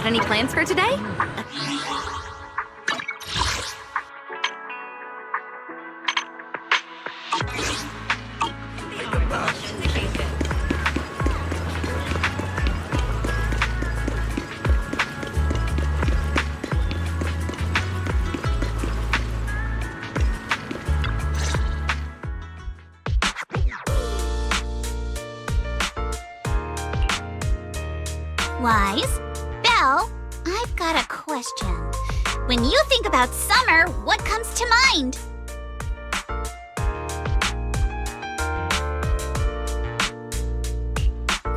Got any plans for today? Wise? Belle, I've got a question. When you think about summer, what comes to mind?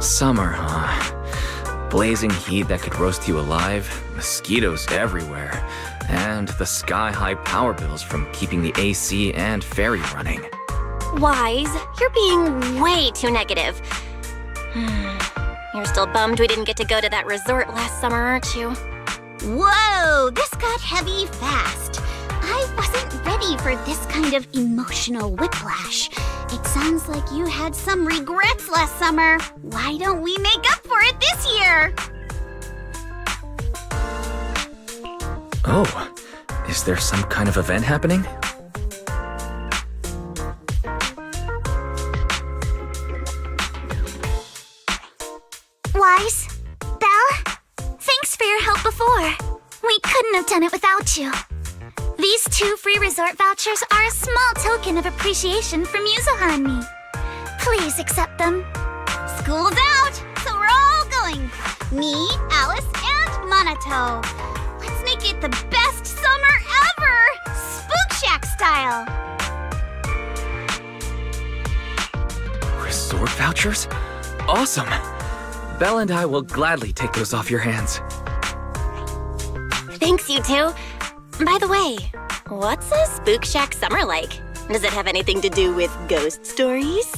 Summer, huh? Blazing heat that could roast you alive, mosquitoes everywhere, and the sky-high power bills from keeping the AC and ferry running. Wise, you're being way too negative. You're still bummed we didn't get to go to that resort last summer, aren't you? Whoa, this got heavy fast. I wasn't ready for this kind of emotional whiplash. It sounds like you had some regrets last summer. Why don't we make up for it this year? Oh, is there some kind of event happening? Wise? Belle? Thanks for your help before. We couldn't have done it without you. These 2 free resort vouchers are a small token of appreciation from Yuzuha and me. Please accept them. School's out, so we're all going. Me, Alice, and Monato. Let's make it the best summer ever! Spook Shack style! Resort vouchers? Awesome! Belle and I will gladly take those off your hands. Thanks, you two. By the way, what's a Spook Shack summer like? Does it have anything to do with ghost stories?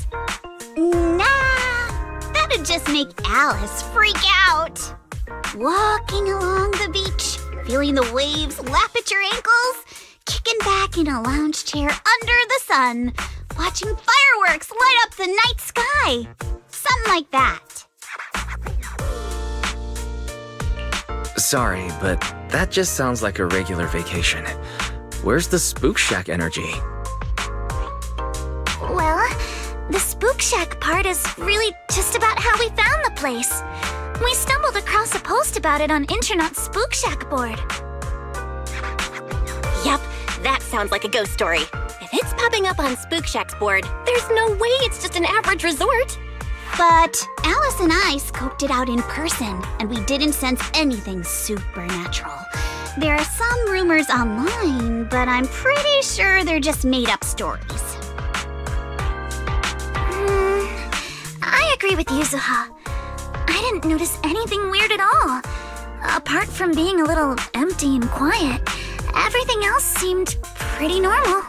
Nah, that'd just make Alice freak out. Walking along the beach, feeling the waves lap at your ankles, kicking back in a lounge chair under the sun, watching fireworks light up the night sky. Something like that. Sorry, but that just sounds like a regular vacation. Where's the Spook Shack energy? Well, the Spook Shack part is really just about how we found the place. We stumbled across a post about it on Internet's Spook Shack board. Yep, that sounds like a ghost story. If it's popping up on Spook Shack's board, there's no way it's just an average resort. But Alice and I scoped it out in person, and we didn't sense anything supernatural. There are some rumors online, but I'm pretty sure they're just made-up stories. I agree with Yuzuha. I didn't notice anything weird at all. Apart from being a little empty and quiet, everything else seemed pretty normal.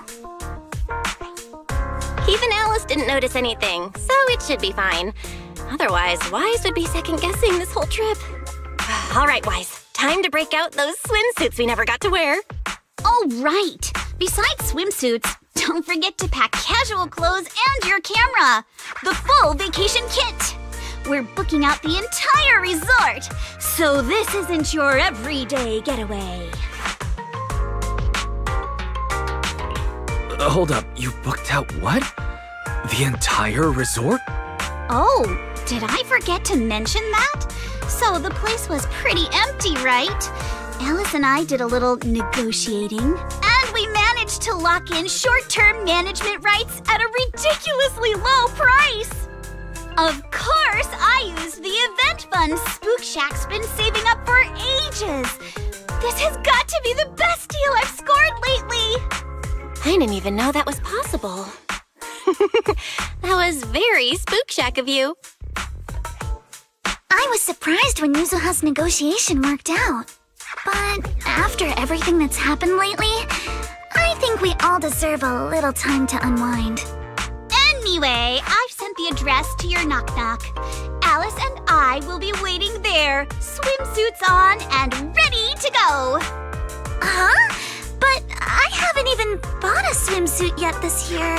Even Alice didn't notice anything, so it should be fine. Otherwise, Wise would be second-guessing this whole trip. All right, Wise, time to break out those swimsuits we never got to wear. Oh, right. Besides swimsuits, don't forget to pack casual clothes and your camera. The full vacation kit. We're booking out the entire resort, so this isn't your everyday getaway. Hold up, you booked out what? The entire resort? Oh, did I forget to mention that? So the place was pretty empty, right? Alice and I did a little negotiating, and we managed to lock in short-term management rights at a ridiculously low price. Of course, I used the event fund Spook Shack's been saving up for ages. This has got to be the best deal I've scored lately. I didn't even know that was possible. That was very Spook Shack of you. I was surprised when Yuzuha's negotiation worked out. But after everything that's happened lately, I think we all deserve a little time to unwind. Anyway, I've sent the address to your knock-knock. Alice and I will be waiting there, swimsuits on and ready to go. Huh? But I haven't even bought a swimsuit yet this year.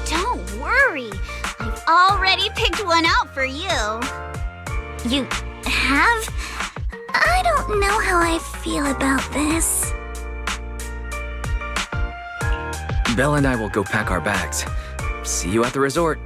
Don't worry. I've already picked one out for you. You have? I don't know how I feel about this. Belle and I will go pack our bags. See you at the resort.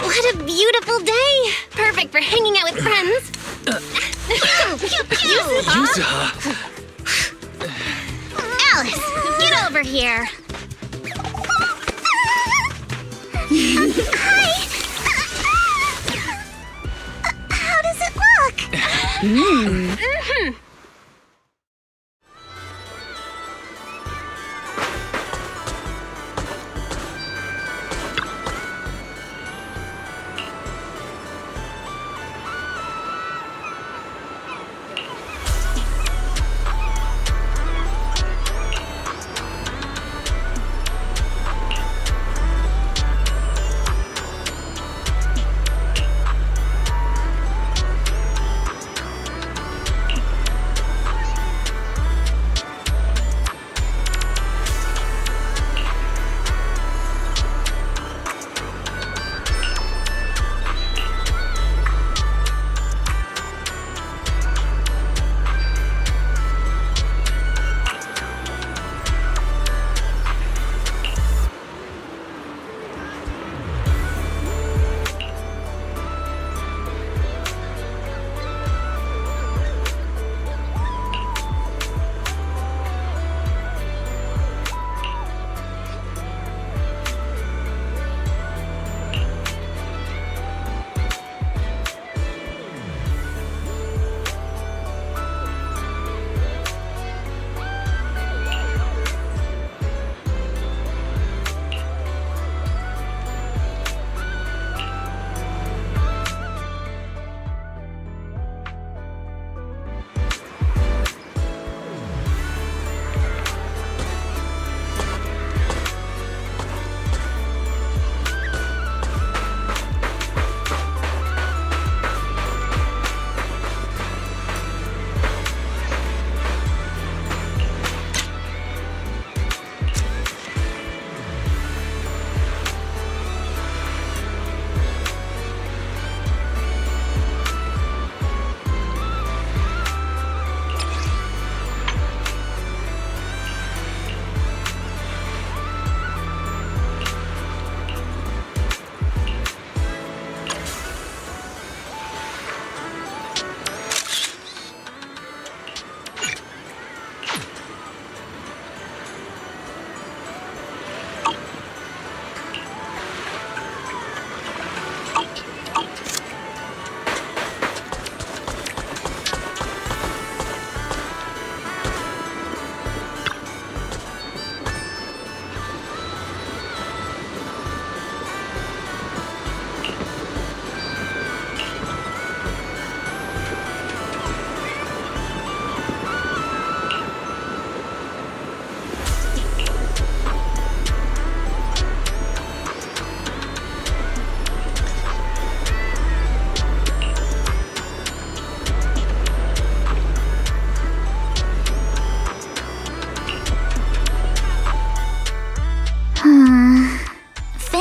What a beautiful day! Perfect for hanging out with friends. Yuzuha! Alice, get over here. Hi! How does it look?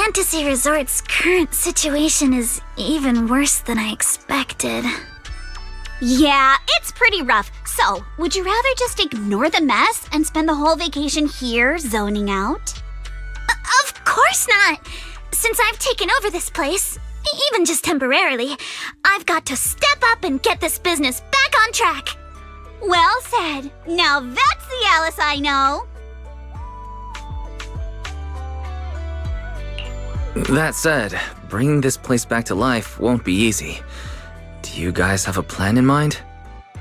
Fantasy Resort's current situation is even worse than I expected. Yeah, it's pretty rough. So, would you rather just ignore the mess and spend the whole vacation here zoning out? Of course not! Since I've taken over this place, even just temporarily, I've got to step up and get this business back on track. Well said. Now that's the Alice I know. That said, bringing this place back to life won't be easy. Do you guys have a plan in mind?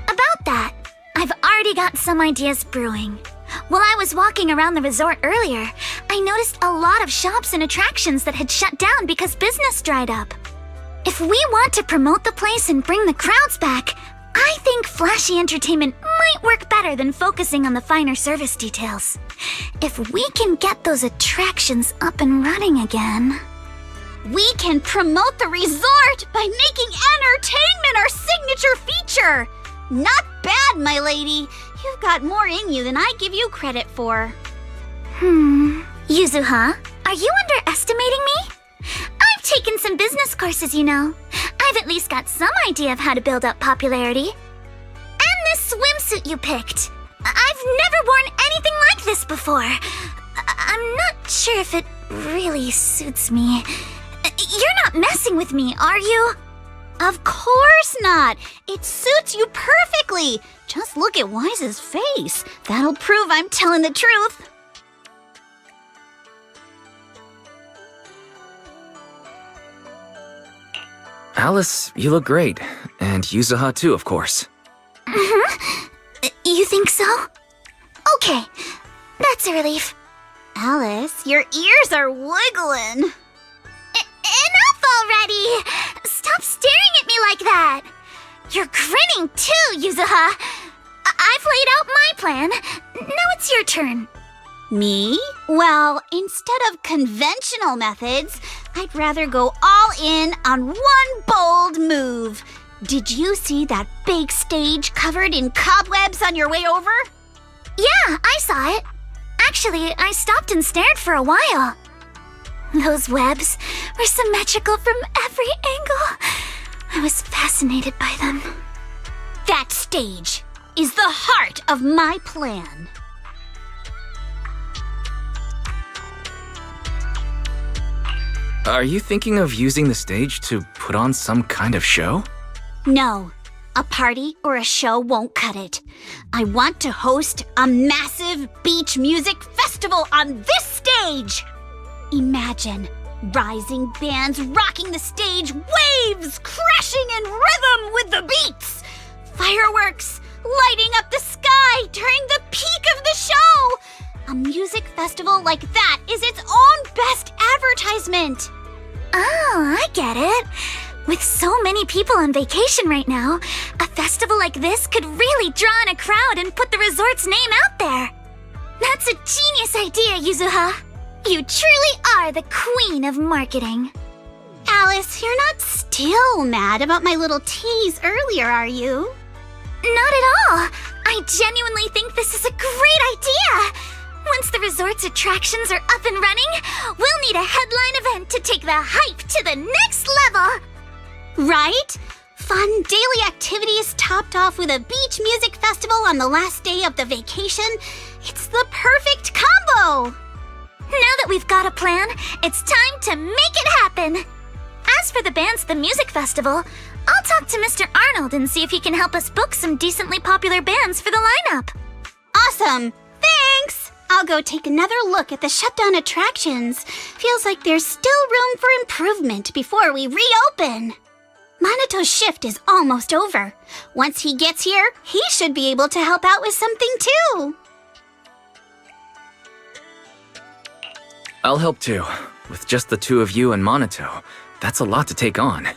About that, I've already got some ideas brewing. While I was walking around the resort earlier, I noticed a lot of shops and attractions that had shut down because business dried up. If we want to promote the place and bring the crowds back, I think flashy entertainment might work better than focusing on the finer service details. If we can get those attractions up and running again... We can promote the resort by making entertainment our signature feature. Not bad, my lady. You've got more in you than I give you credit for. Yuzuha, are you underestimating me? I've taken some business courses, you know. I've at least got some idea of how to build up popularity. And this swimsuit you picked. I've never worn anything like this before. I'm not sure if it really suits me. You're not messing with me, are you? Of course not. It suits you perfectly. Just look at Wise's face. That'll prove I'm telling the truth. Alice, you look great. And Yuzuha too, of course. You think so? Okay, that's a relief. Alice, your ears are wiggling. Enough already! Stop staring at me like that! You're grinning too, Yuzuha! I've laid out my plan. Now it's your turn. Me? Well, instead of conventional methods, I'd rather go all in on one bold move. Did you see that big stage covered in cobwebs on your way over? Yeah, I saw it. Actually, I stopped and stared for a while. Those webs were symmetrical from every angle. I was fascinated by them. That stage is the heart of my plan. Are you thinking of using the stage to put on some kind of show? No, a party or a show won't cut it. I want to host a massive beach music festival on this stage. Imagine rising bands rocking the stage, waves crashing in rhythm with the beats, fireworks lighting up the sky during the peak of the show. A music festival like that is its own best advertisement. Oh, I get it. With so many people on vacation right now, a festival like this could really draw in a crowd and put the resort's name out there. That's a genius idea, Yuzuha. You truly are the queen of marketing. Alice, you're not still mad about my little tease earlier, are you? Not at all. I genuinely think this is a great idea. Once the resort's attractions are up and running, we'll need a headline event to take the hype to the next level. Right? Fun daily activities topped off with a beach music festival on the last day of the vacation. It's the perfect combo. Now that we've got a plan, it's time to make it happen. As for the bands at the music festival, I'll talk to Mr. Arnold and see if he can help us book some decently popular bands for the lineup. Awesome. Thanks. I'll go take another look at the shutdown attractions. Feels like there's still room for improvement before we reopen. Maneto's shift is almost over. Once he gets here, he should be able to help out with something too. I'll help too. With just the two of you and Monato, that's a lot to take on.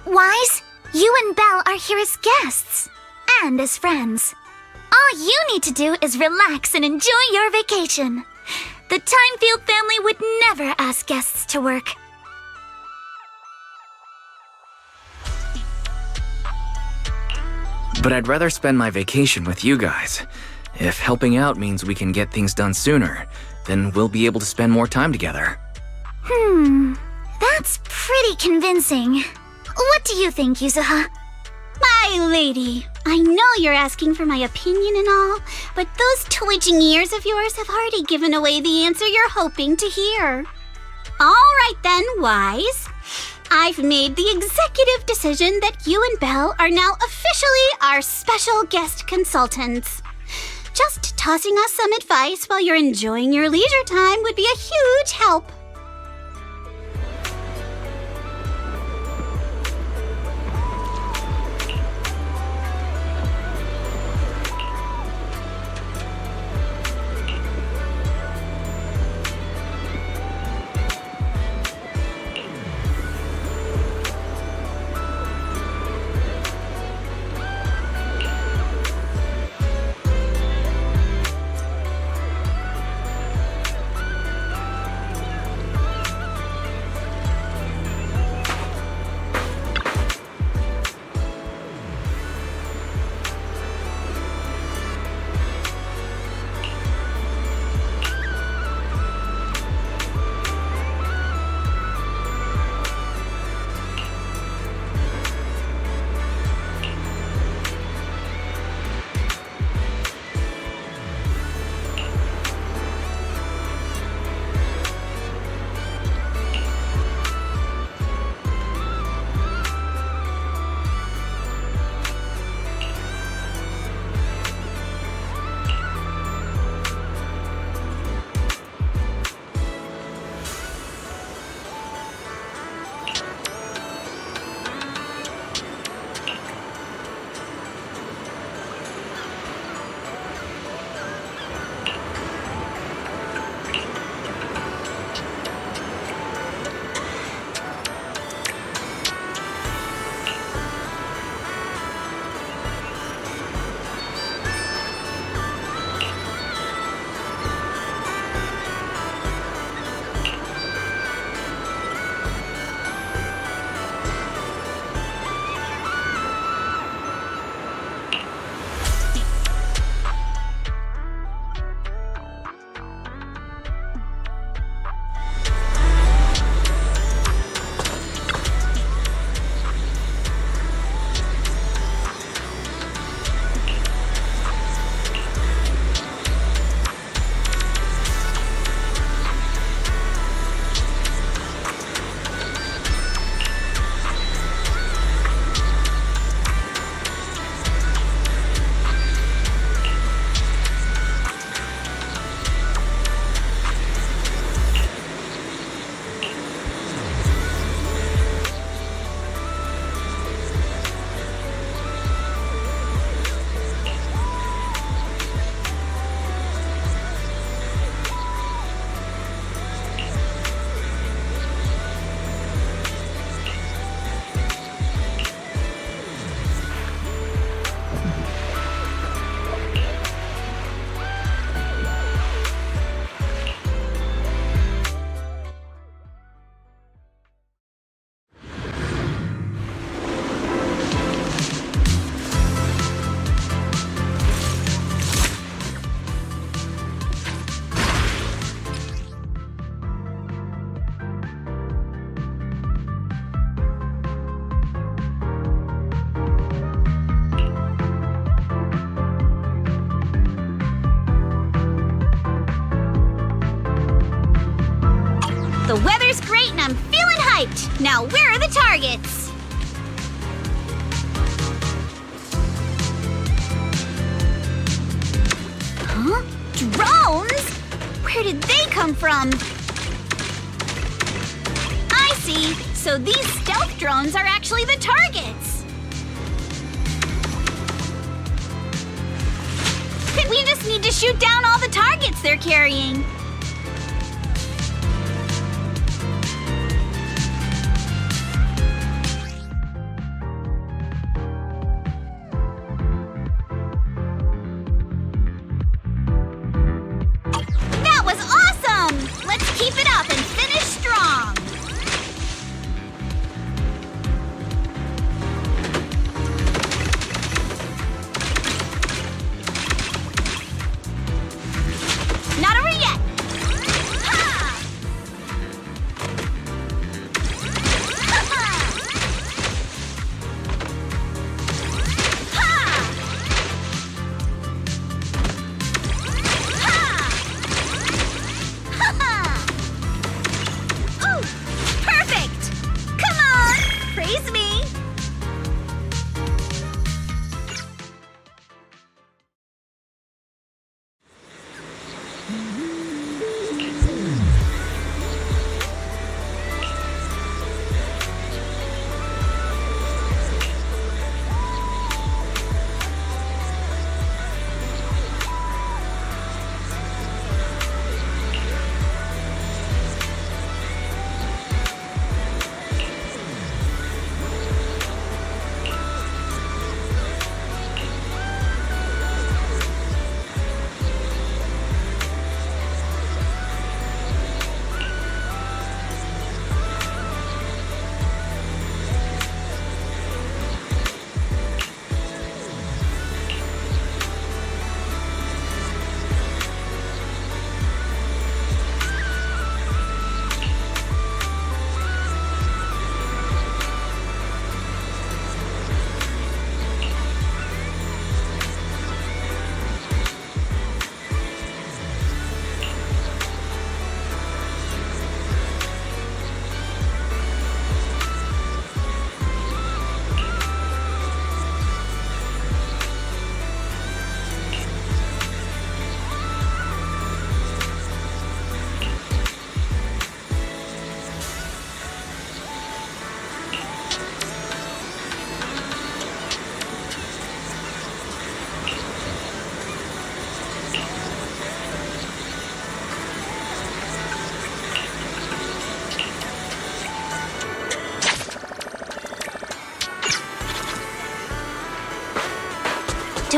Wise, you and Belle are here as guests and as friends. All you need to do is relax and enjoy your vacation. The Timefield family would never ask guests to work. But I'd rather spend my vacation with you guys. If helping out means we can get things done sooner, then we'll be able to spend more time together. That's pretty convincing. What do you think, Yuzuha? My lady, I know you're asking for my opinion and all, but those twitching ears of yours have already given away the answer you're hoping to hear. All right then, Wise. I've made the executive decision that you and Belle are now officially our special guest consultants. Just tossing us some advice while you're enjoying your leisure time would be a huge help. The weather's great and I'm feeling hyped. Now where are the targets? Huh? Drones? Where did they come from? I see. So these stealth drones are actually the targets. We just need to shoot down all the targets they're carrying. That was awesome! Let's keep it up and finish strong. Not over yet!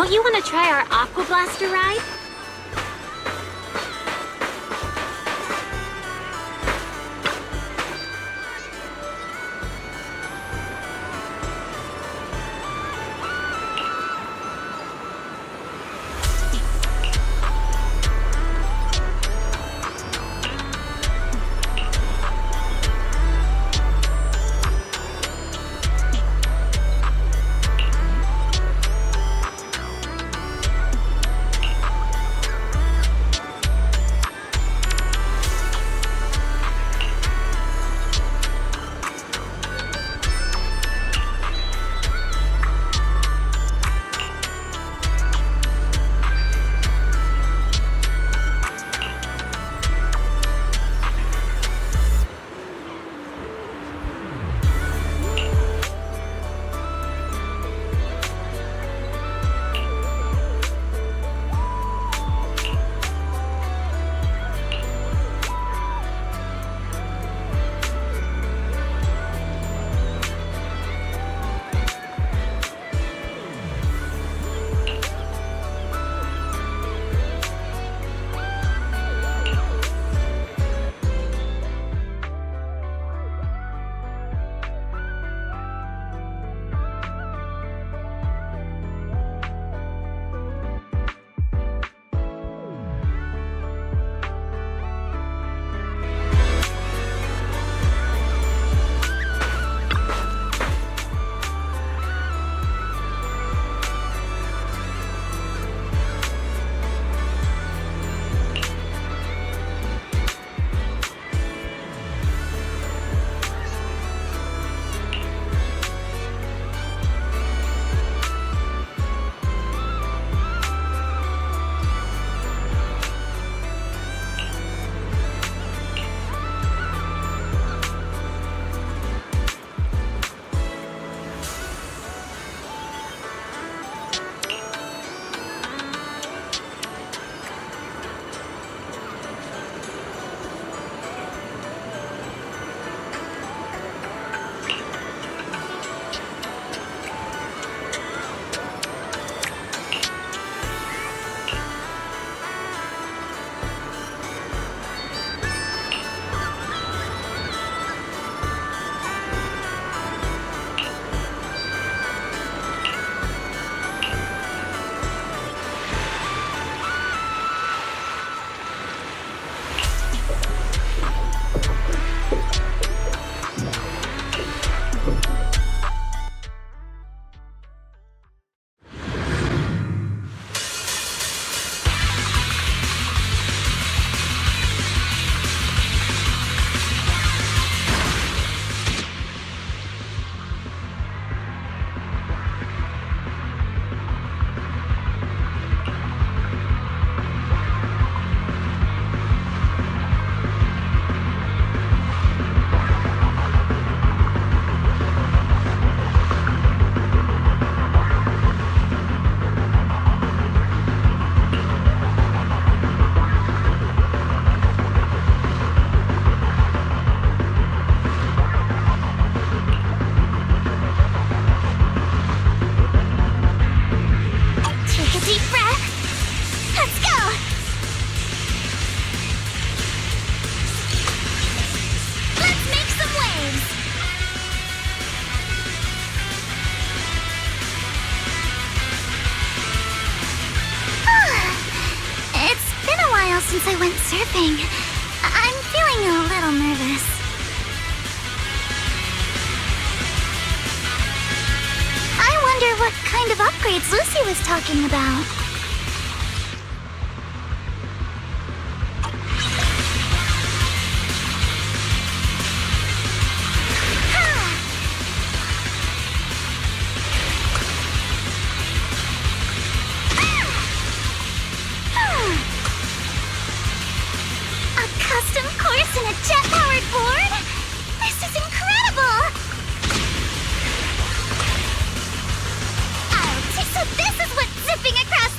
Don't you want to try our Aqua Blaster ride? since I went surfing. I'm feeling a little nervous. I wonder what kind of upgrades Lucy was talking about. Custom course and a jet-powered board? This is incredible! So this is what zipping across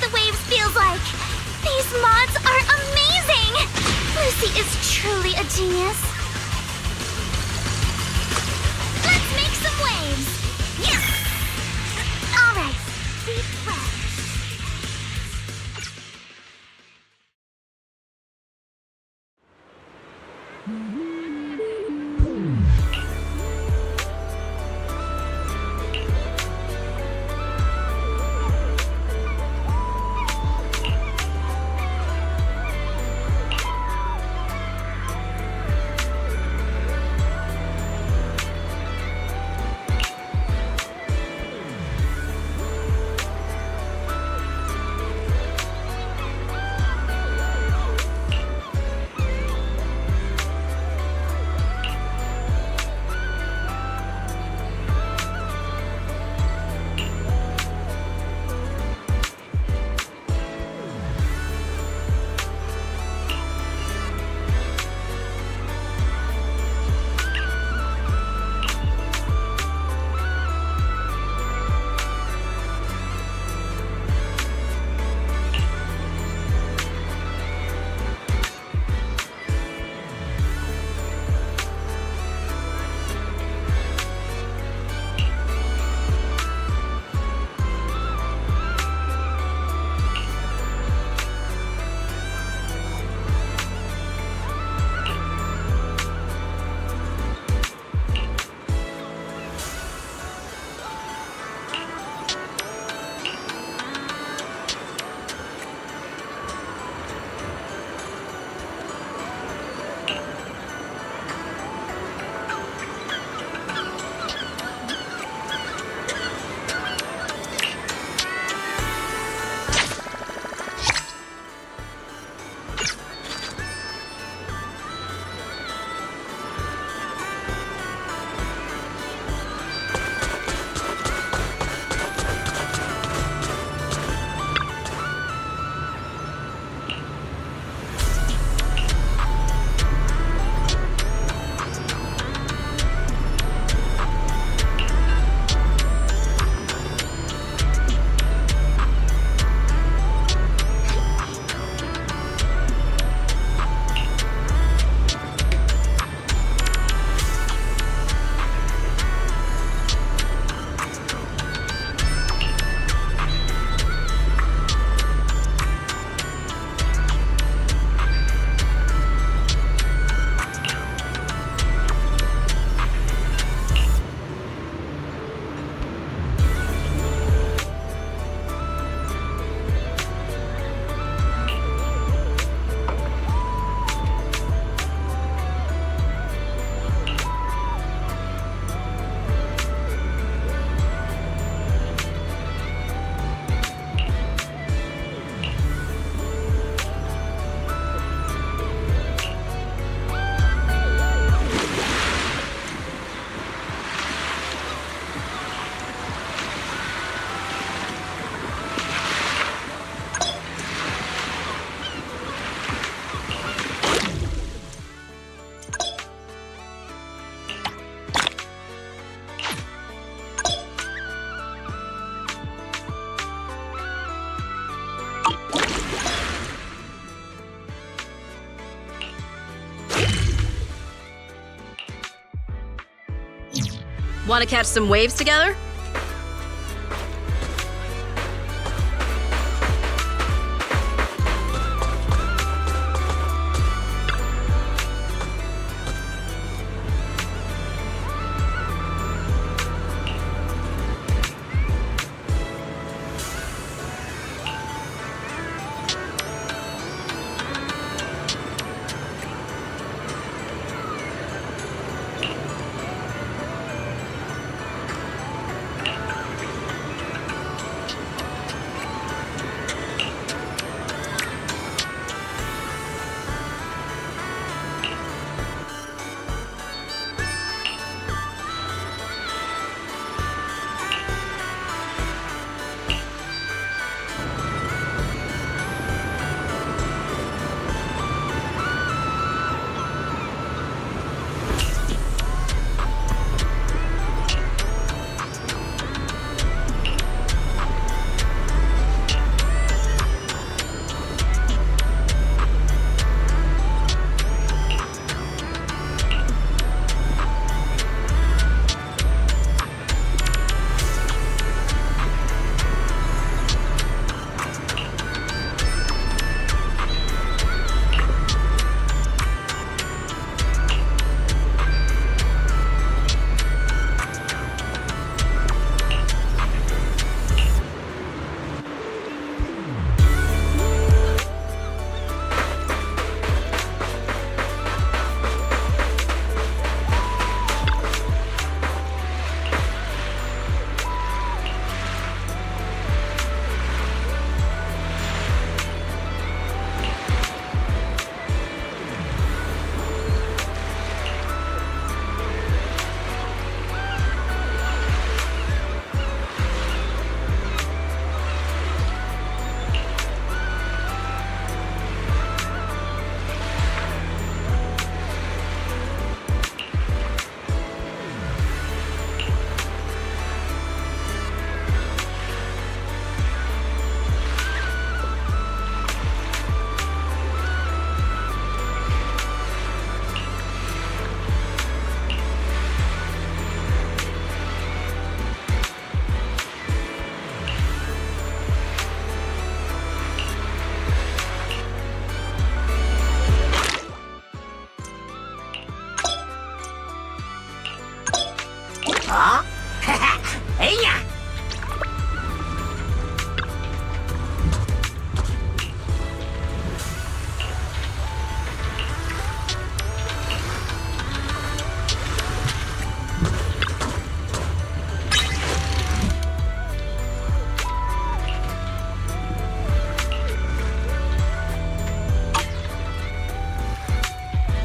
Want to catch some waves together?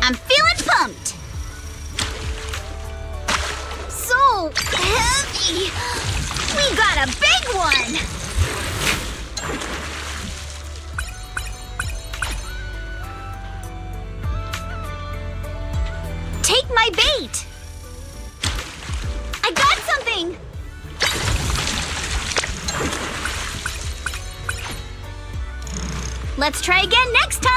I'm feeling pumped. So heavy. We got a big one. Take my bait. I got something. Let's try again next time.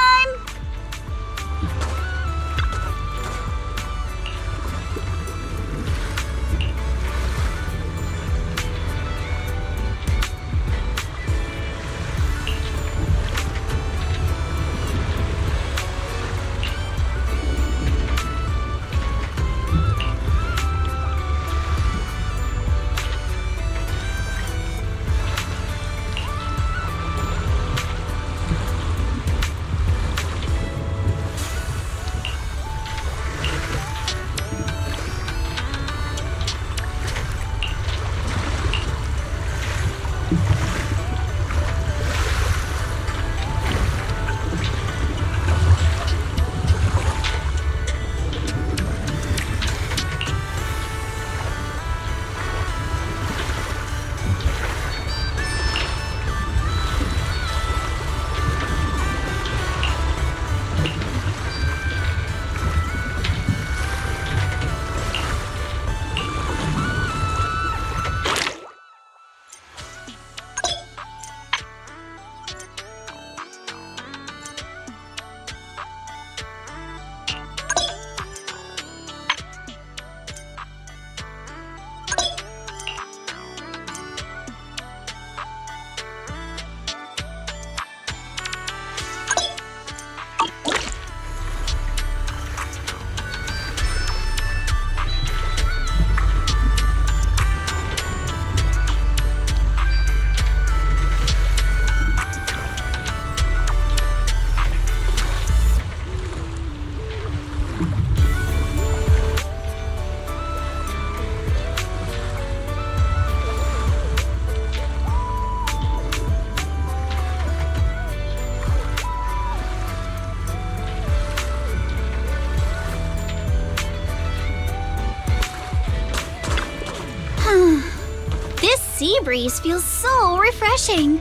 sea breeze feels so refreshing.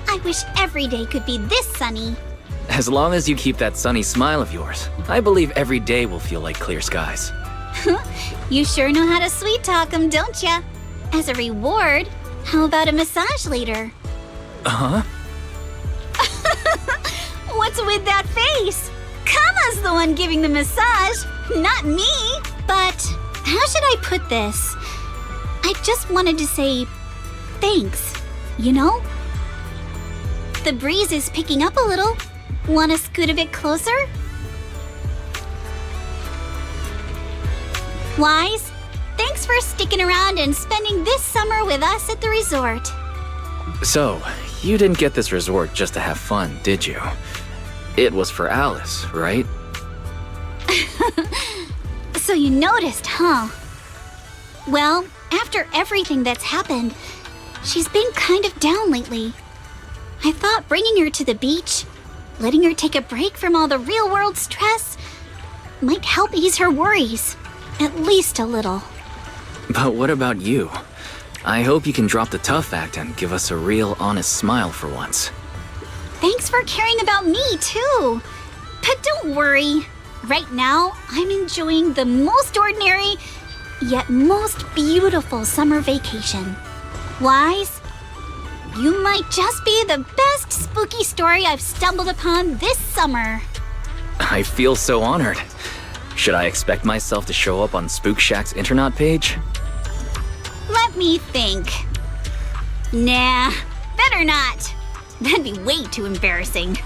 I wish every day could be this sunny. As long as you keep that sunny smile of yours, I believe every day will feel like clear skies. You sure know how to sweet talk 'em, don't ya? As a reward, how about a massage later? Huh? What's with that face? Kama's the one giving the massage, not me. But how should I put this? I just wanted to say thanks, you know? The breeze is picking up a little. Want to scoot a bit closer? Wise, thanks for sticking around and spending this summer with us at the resort. So, you didn't get this resort just to have fun, did you? It was for Alice, right? So you noticed, huh? Well, after everything that's happened, she's been kind of down lately. I thought bringing her to the beach, letting her take a break from all the real-world stress, might help ease her worries, at least a little. But what about you? I hope you can drop the tough act and give us a real, honest smile for once. Thanks for caring about me, too. But don't worry. Right now, I'm enjoying the most ordinary, yet most beautiful summer vacation. Wise, you might just be the best spooky story I've stumbled upon this summer. I feel so honored. Should I expect myself to show up on Spook Shack's Internaut page? Let me think. Nah, better not. That'd be way too embarrassing.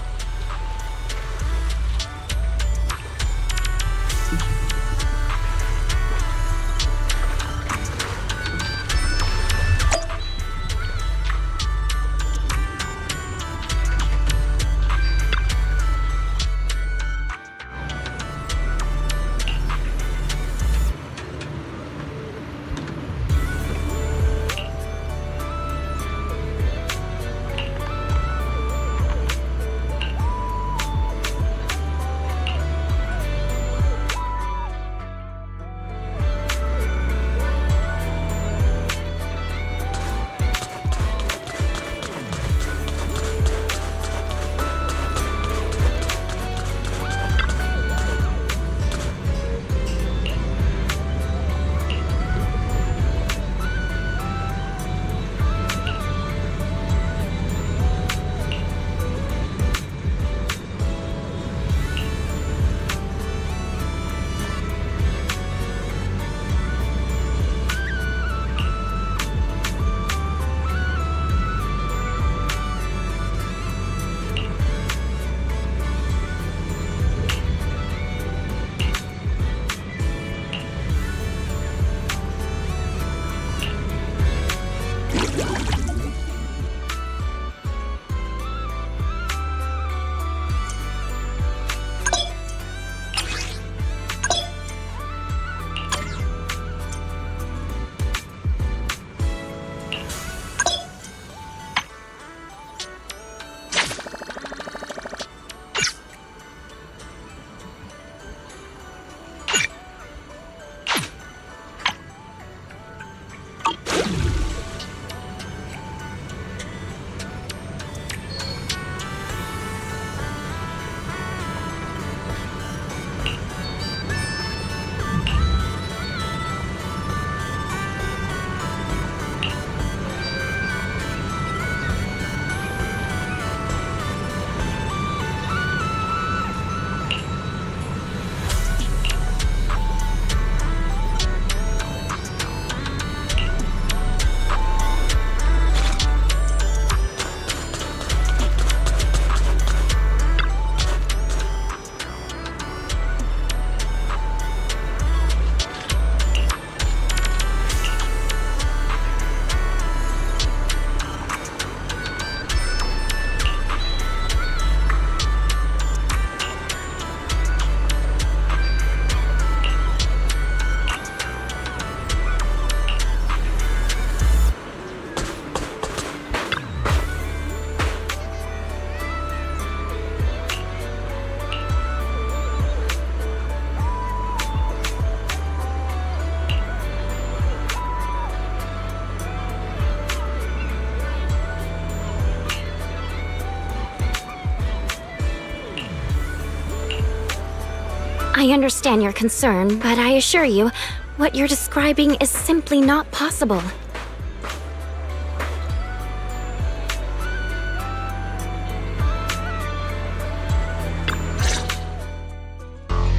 I understand your concern, but I assure you, what you're describing is simply not possible.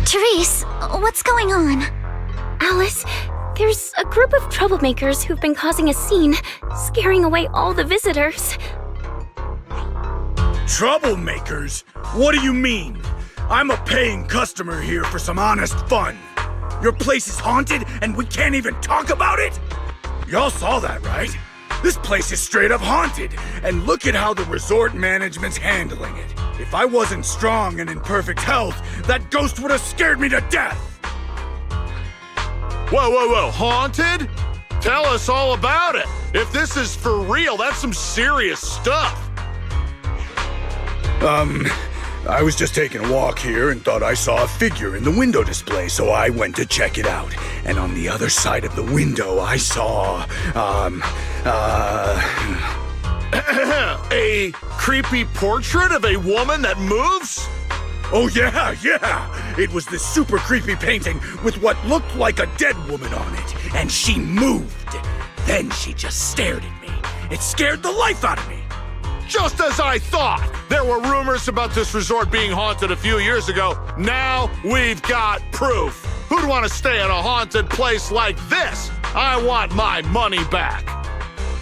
Therese, what's going on? Alice, there's a group of troublemakers who've been causing a scene, scaring away all the visitors. Troublemakers? What do you mean? I'm a paying customer here for some honest fun. Your place is haunted and we can't even talk about it? Y'all saw that, right? This place is straight up haunted, and look at how the resort management's handling it. If I wasn't strong and in perfect health, that ghost would have scared me to death! Whoa, haunted? Tell us all about it. If this is for real, that's some serious stuff. I was just taking a walk here and thought I saw a figure in the window display, so I went to check it out. And on the other side of the window, I saw, A creepy portrait of a woman that moves? Oh yeah! It was this super creepy painting with what looked like a dead woman on it, and she moved. Then she just stared at me. It scared the life out of me. Just as I thought! There were rumors about this resort being haunted a few years ago. Now we've got proof. Who'd want to stay in a haunted place like this? I want my money back.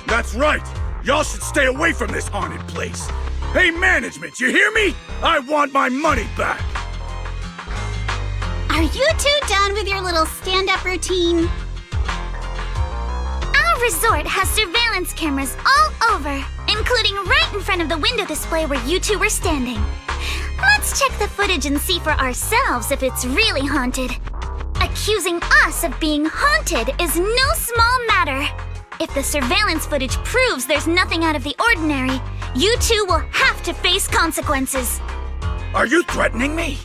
That's right! Y'all should stay away from this haunted place. Hey, management, you hear me? I want my money back! Are you two done with your little stand-up routine? Our resort has surveillance cameras all over, including right in front of the window display where you two were standing. Let's check the footage and see for ourselves if it's really haunted. Accusing us of being haunted is no small matter. If the surveillance footage proves there's nothing out of the ordinary, you two will have to face consequences. Are you threatening me?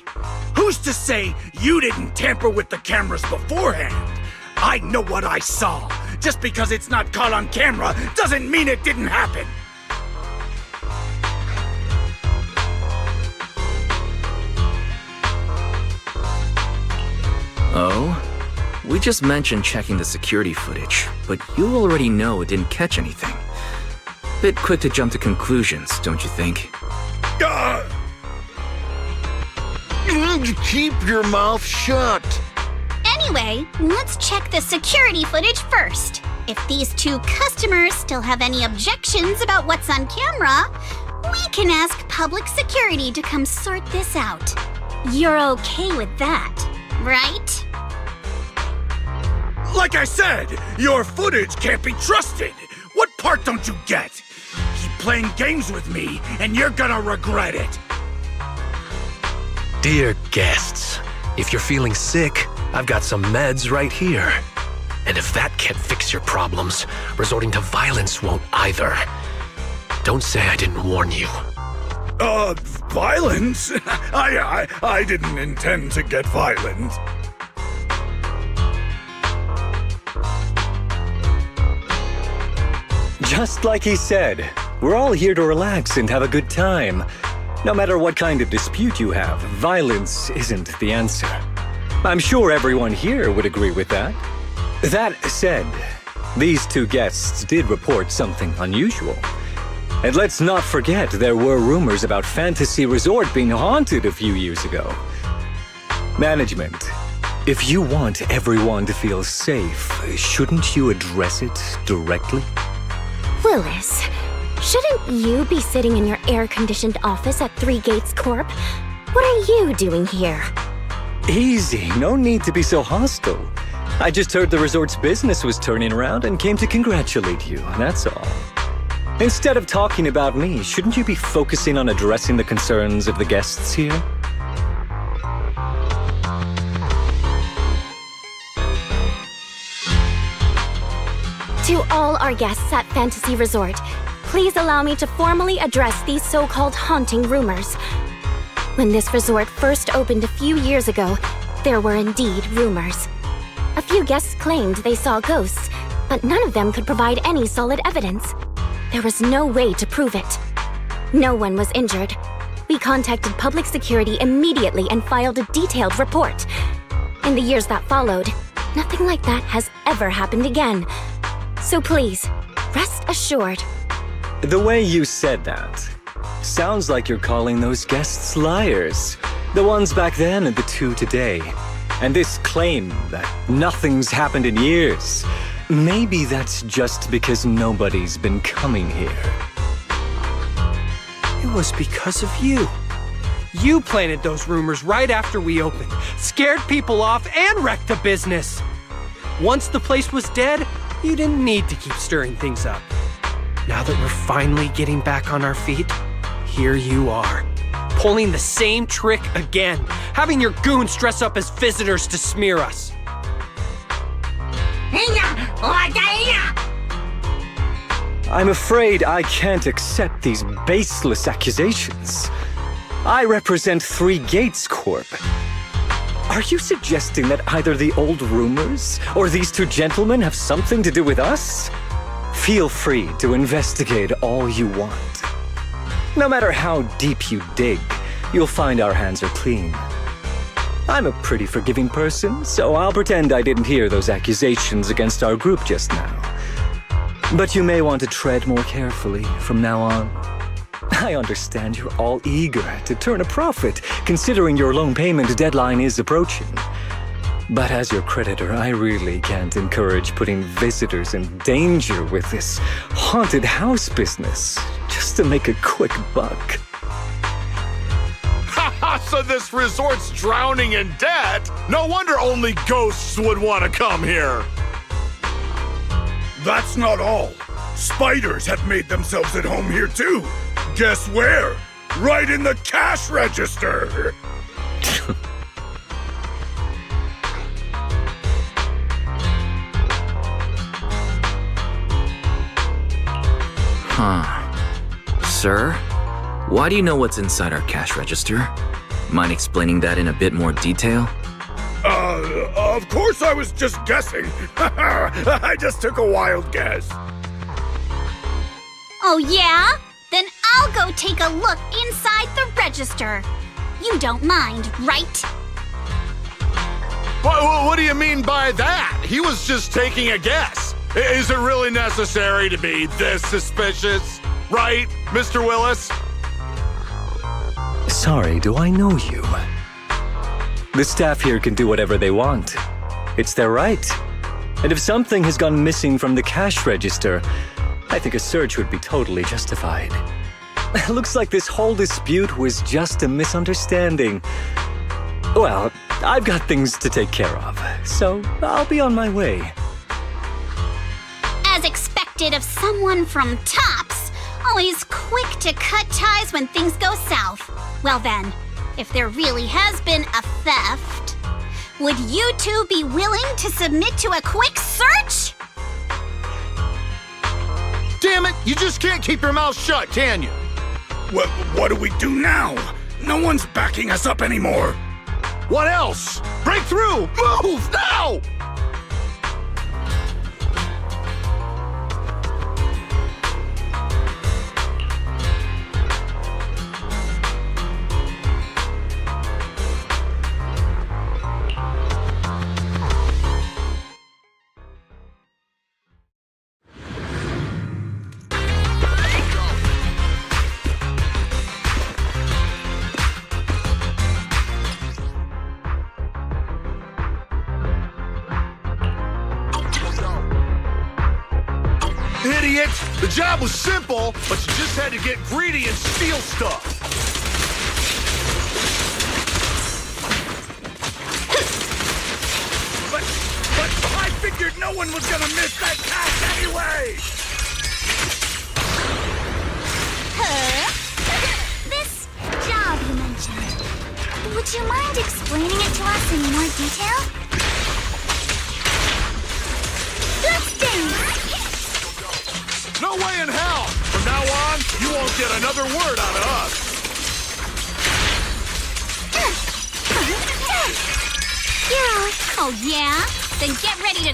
Who's to say you didn't tamper with the cameras beforehand? I know what I saw. Just because it's not caught on camera doesn't mean it didn't happen. Oh? We just mentioned checking the security footage, but you already know it didn't catch anything. Bit quick to jump to conclusions, don't you think? Keep your mouth shut. Anyway, let's check the security footage first. If these two customers still have any objections about what's on camera, we can ask public security to come sort this out. You're okay with that, right? Like I said, your footage can't be trusted. What part don't you get? Keep playing games with me, and you're gonna regret it. Dear guests, if you're feeling sick, I've got some meds right here. And if that can't fix your problems, resorting to violence won't either. Don't say I didn't warn you. Violence? I didn't intend to get violent. Just like he said, we're all here to relax and have a good time. No matter what kind of dispute you have, violence isn't the answer. I'm sure everyone here would agree with that. That said, these two guests did report something unusual. And let's not forget there were rumors about Fantasy Resort being haunted a few years ago. Management, if you want everyone to feel safe, shouldn't you address it directly? Willis, shouldn't you be sitting in your air-conditioned office at Three Gates Corp? What are you doing here? Easy, no need to be so hostile. I just heard the resort's business was turning around and came to congratulate you, that's all. Instead of talking about me, shouldn't you be focusing on addressing the concerns of the guests here? To all our guests at Fantasy Resort, please allow me to formally address these so-called haunting rumors. When this resort first opened a few years ago, there were indeed rumors. A few guests claimed they saw ghosts, but none of them could provide any solid evidence. There was no way to prove it. No one was injured. We We contacted public security immediately and filed a detailed report. In the years that followed, nothing like that has ever happened again. So please, rest assured. The way you said that sounds like you're calling those guests liars. The ones back then and the two today. And this claim that nothing's happened in years. Maybe that's just because nobody's been coming here. It was because of you. You planted those rumors right after we opened, scared people off, and wrecked the business. Once the place was dead, you didn't need to keep stirring things up. Now that we're finally getting back on our feet, here you are, pulling the same trick again, having your goons dress up as visitors to smear us. I'm afraid I can't accept these baseless accusations. I represent Three Gates Corp. Are you suggesting that either the old rumors or these two gentlemen have something to do with us? Feel free to investigate all you want. No matter how deep you dig, you'll find our hands are clean. I'm a pretty forgiving person, so I'll pretend I didn't hear those accusations against our group just now. But you may want to tread more carefully from now on. I understand you're all eager to turn a profit, considering your loan payment deadline is approaching. But as your creditor, I really can't encourage putting visitors in danger with this haunted house business, just to make a quick buck. So this resort's drowning in debt? No wonder only ghosts would want to come here. That's not all. Spiders have made themselves at home here too. Guess where? Right in the cash register. Sir, why do you know what's inside our cash register? Mind explaining that in a bit more detail? Of course I was just guessing. I just took a wild guess. Oh yeah? Then I'll go take a look inside the register. You don't mind, right? What do you mean by that? He was just taking a guess. Is it really necessary to be this suspicious? Right, Mr. Willis? Sorry, do I know you? The staff here can do whatever they want. It's their right. And if something has gone missing from the cash register, I think a search would be totally justified. Looks like this whole dispute was just a misunderstanding. Well, I've got things to take care of, so I'll be on my way. As expected of someone from Tops, always quick to cut ties when things go south. Well then, if there really has been a theft, would you two be willing to submit to a quick search? Damn it, you just can't keep your mouth shut, can you? What do we do now? No one's backing us up anymore. What else? Break through! Move now! Idiot! The job was simple, but you just had to get greedy and steal stuff. But I figured no one was gonna miss that cash anyway! This job you mentioned, would you mind explaining it to us in more detail? Let's dance! No way in hell! From now on, you won't get another word out of us. Oh yeah? Then get ready to...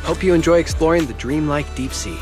Hope you enjoy exploring the dreamlike deep sea.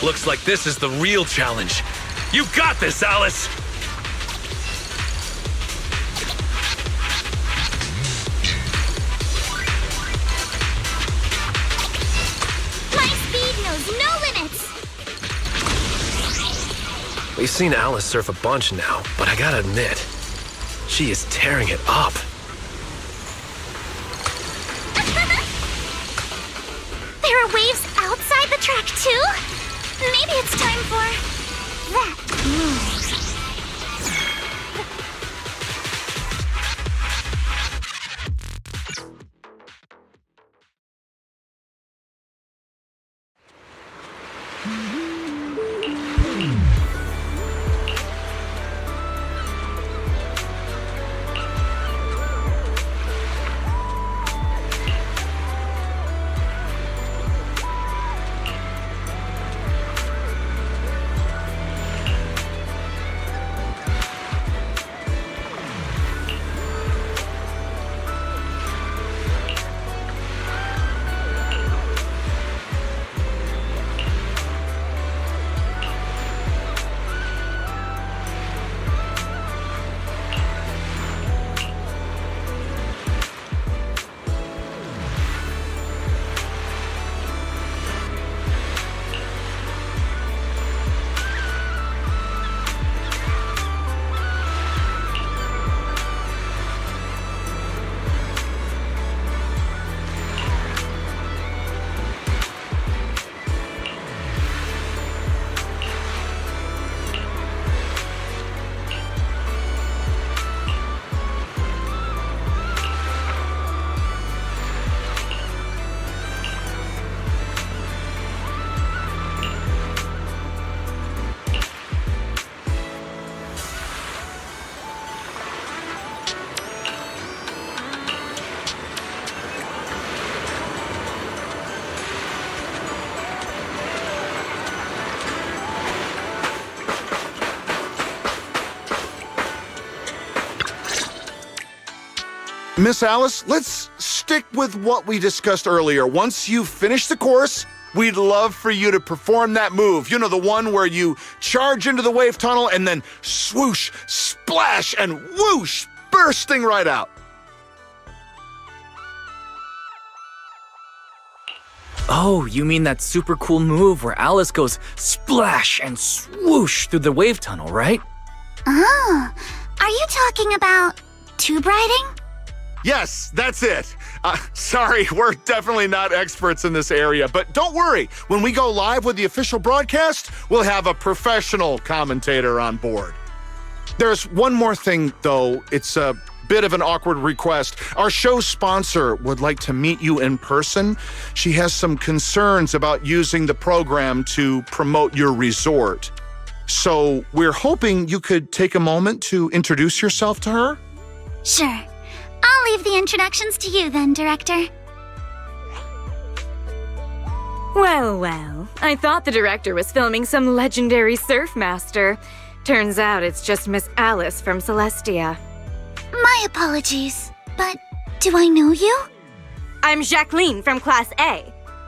Looks like this is the real challenge. You got this, Alice! My speed knows no limits! We've seen Alice surf a bunch now, but I gotta admit, she is tearing it up. There are waves outside the track, too? Maybe it's time for that move. Miss Alice, let's stick with what we discussed earlier. Once you finish the course, we'd love for you to perform that move. You know, the one where you charge into the wave tunnel and then swoosh, splash, and whoosh, bursting right out. Oh, you mean that super cool move where Alice goes splash and swoosh through the wave tunnel, right? Oh, are you talking about tube riding? Yes, that's it. Sorry, we're definitely not experts in this area, but don't worry. When we go live with the official broadcast, we'll have a professional commentator on board. There's one more thing, though. It's a bit of an awkward request. Our show sponsor would like to meet you in person. She has some concerns about using the program to promote your resort. So we're hoping you could take a moment to introduce yourself to her. Sure. I'll leave the introductions to you then, Director. Well, well. I thought the director was filming some legendary surf master. Turns out it's just Miss Alice from Celestia. My apologies, but do I know you? I'm Jacqueline from Class A.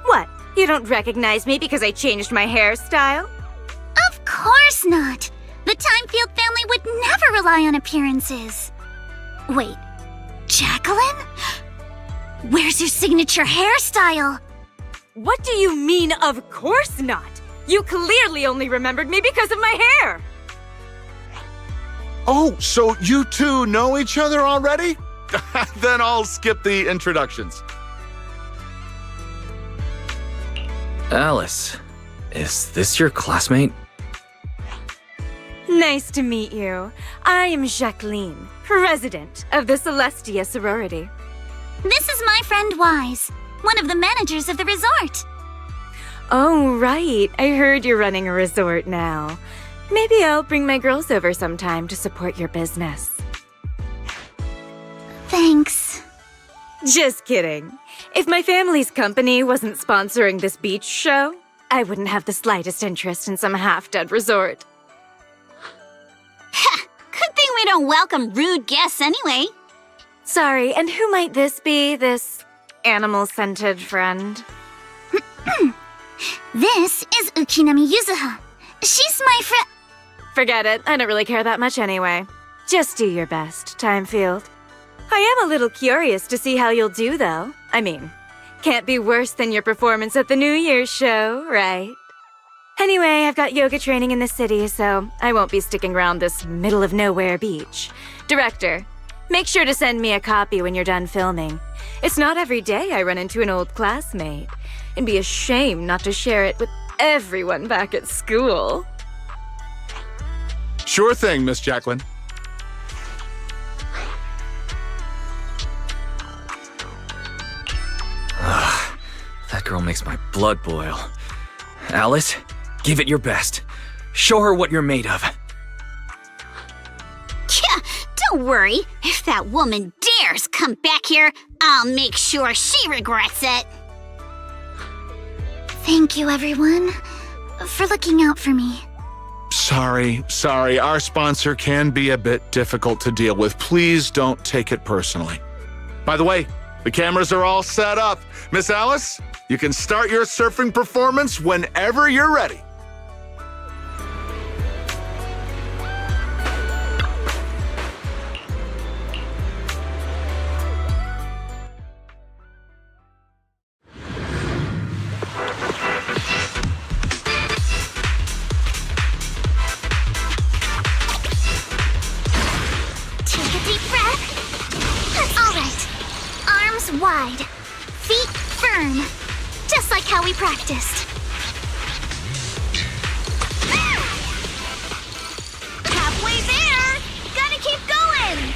What, you don't recognize me because I changed my hairstyle? Of course not. The The Timefield family would never rely on appearances. Wait, Jacqueline? Where's your signature hairstyle? What do you mean, of course not? You clearly only remembered me because of my hair! Oh, so you two know each other already? Then I'll skip the introductions. Alice, is this your classmate? Nice to meet you. I am Jacqueline, president of the Celestia sorority. This is my friend Wise, one of the managers of the resort. Oh, right. I heard you're running a resort now. Maybe I'll bring my girls over sometime to support your business. Thanks. Just kidding. If my family's company wasn't sponsoring this beach show, I wouldn't have the slightest interest in some half-dead resort. Good thing we don't welcome rude guests anyway. Sorry, and who might this be, this animal-scented friend? This is Ukinami Yuzuha. She's my friend. Forget it. I don't really care that much anyway. Just do your best, Timefield. I am a little curious to see how you'll do, though. I mean, can't be worse than your performance at the New Year's show, right? Anyway, I've got yoga training in the city, so I won't be sticking around this middle-of-nowhere beach. Director, make sure to send me a copy when you're done filming. It's not every day I run into an old classmate. It'd be a shame not to share it with everyone back at school. Sure thing, Miss Jacqueline. That girl makes my blood boil. Alice, give it your best. Show her what you're made of. Yeah, don't worry. If that woman dares come back here, I'll make sure she regrets it. Thank you, everyone, for looking out for me. Sorry. Our sponsor can be a bit difficult to deal with. Please don't take it personally. By the way, the cameras are all set up. Miss Alice, you can start your surfing performance whenever you're ready. Take a deep breath. All right. Arms wide. Feet firm. Just like how we practiced. Halfway there! Gotta keep going!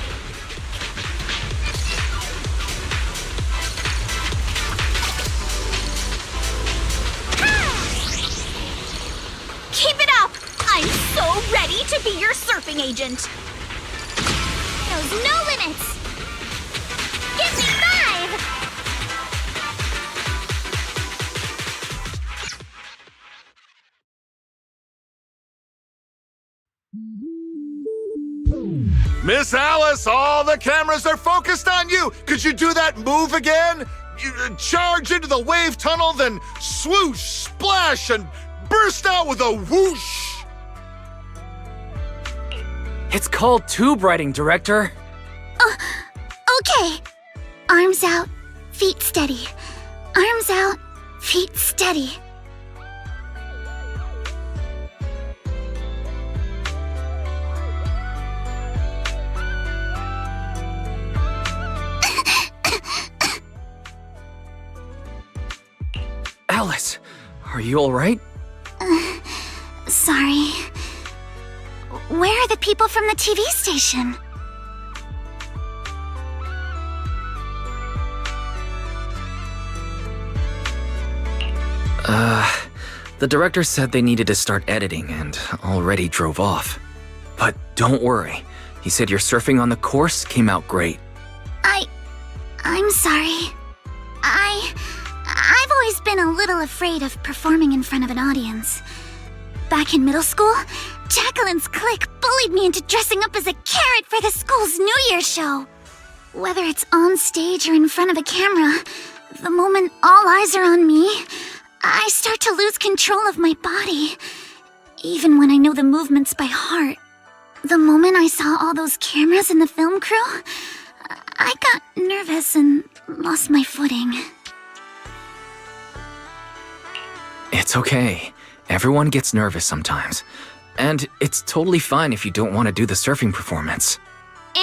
Keep it up! I'm so ready to be your surfing agent! There's no limits. Give me 5. Miss Alice, all the cameras are focused on you. Could you do that move again? You charge into the wave tunnel, then swoosh, splash, and burst out with a whoosh. It's called tube riding, Director. Okay. Arms out, feet steady. Arms out, feet steady. Alice, are you all right? Sorry. Where are the people from the TV station? The director said they needed to start editing and already drove off. But don't worry. He said your surfing on the course came out great. I'm sorry. I've always been a little afraid of performing in front of an audience. Back in middle school, Jacqueline's clique bullied me into dressing up as a carrot for the school's New Year's show. Whether it's on stage or in front of a camera, the moment all eyes are on me, I start to lose control of my body. Even when I know the movements by heart, The moment I saw all those cameras in the film crew, I got nervous and lost my footing. It's okay. Everyone gets nervous sometimes. And it's totally fine if you don't want to do the surfing performance.